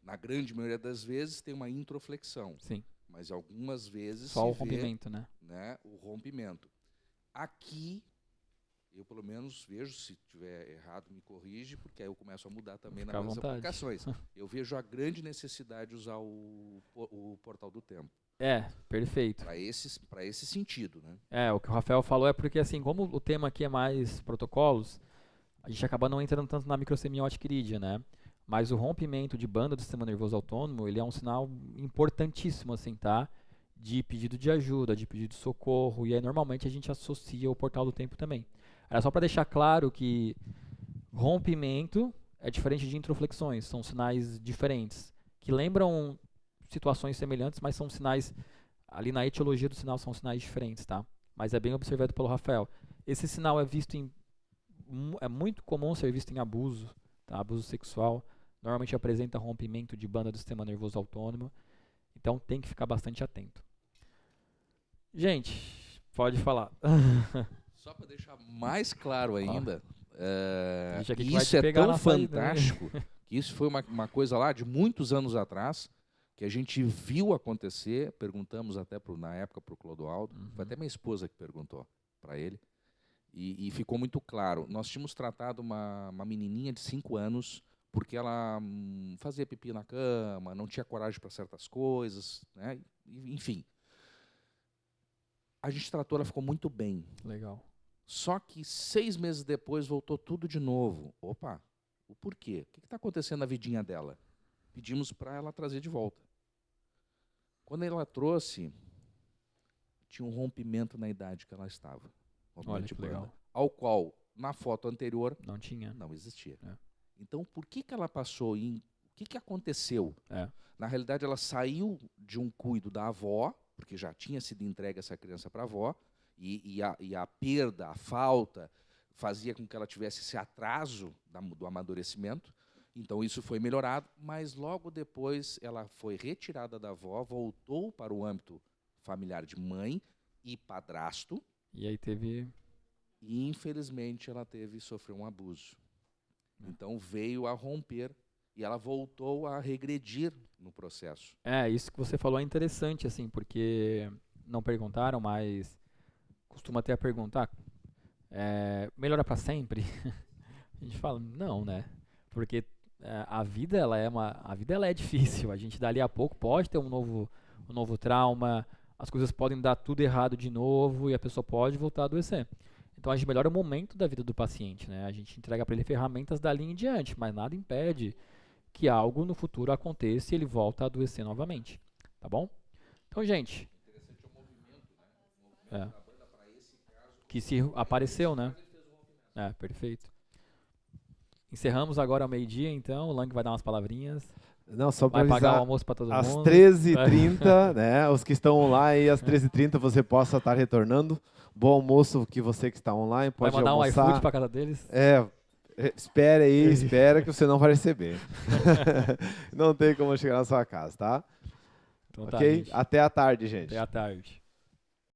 Na grande maioria das vezes tem uma introflexão. Sim. Mas algumas vezes só o rompimento, né? O rompimento. Aqui, eu pelo menos vejo, se tiver errado me corrige, porque aí eu começo a mudar também nas aplicações. Eu vejo a grande necessidade de usar o portal do tempo. Perfeito. Para esse sentido, né? O que o Rafael falou é porque, assim, como o tema aqui é mais protocolos, a gente acaba não entrando tanto na microsemiótica irídia, né? Mas o rompimento de banda do sistema nervoso autônomo, ele é um sinal importantíssimo, assim, tá? de pedido de ajuda, de pedido de socorro, e aí normalmente a gente associa o portal do tempo também. Era só para deixar claro que rompimento é diferente de introflexões, são sinais diferentes, que lembram situações semelhantes, mas são sinais, ali na etiologia do sinal são sinais diferentes, tá? Mas é bem observado pelo Rafael. Esse sinal é visto é muito comum ser visto em abuso, tá? Abuso sexual, normalmente apresenta rompimento de banda do sistema nervoso autônomo, então tem que ficar bastante atento. Gente, pode falar. Só para deixar mais claro ainda, isso é tão fantástico, que isso foi uma coisa lá de muitos anos atrás, que a gente viu acontecer, perguntamos até na época para o Clodoaldo, foi até minha esposa que perguntou para ele, e ficou muito claro. Nós tínhamos tratado uma menininha de 5 anos, porque ela fazia pipi na cama, não tinha coragem para certas coisas, né? Enfim. A gente tratou, ela ficou muito bem. Legal. Só que 6 meses depois voltou tudo de novo. Opa, o porquê? O que está acontecendo na vidinha dela? Pedimos para ela trazer de volta. Quando ela trouxe, tinha um rompimento na idade que ela estava. Olha que legal. Ao qual, na foto anterior, não tinha. Não existia. Então, por que ela passou em... O que aconteceu? Na realidade, ela saiu de um cuido da avó, porque já tinha sido entregue essa criança para a avó, e a perda, a falta, fazia com que ela tivesse esse atraso do amadurecimento. Então, isso foi melhorado, mas logo depois ela foi retirada da avó, voltou para o âmbito familiar de mãe e padrasto. E aí teve... E, infelizmente, ela sofreu um abuso. Então, veio a romper e ela voltou a regredir no processo. Isso que você falou é interessante, assim, porque não perguntaram, mas costuma ter a perguntar, melhora para sempre? A gente fala, não, né? Porque a vida ela é difícil. A gente dali a pouco pode ter um novo trauma, as coisas podem dar tudo errado de novo e a pessoa pode voltar a adoecer. Então a gente melhora o momento da vida do paciente, né? A gente entrega para ele ferramentas dali em diante, mas nada impede que algo no futuro aconteça e ele volta a adoecer novamente, tá bom? Então, gente, interessante é o movimento, né? Da banda para esse caso, que se apareceu, né? Perfeito. Encerramos agora ao meio-dia, então. O Lang vai dar umas palavrinhas. Não, só para vai pagar o almoço para todo mundo. Às 13h30, né? Os que estão online, às 13h30 você possa estar retornando. Bom almoço que você que está online pode mandar almoçar. Um iFood para casa deles? Espere aí, espera que você não vai receber. Não tem como chegar na sua casa, tá? Então, ok? Tá, até a tarde, gente. Até a tarde.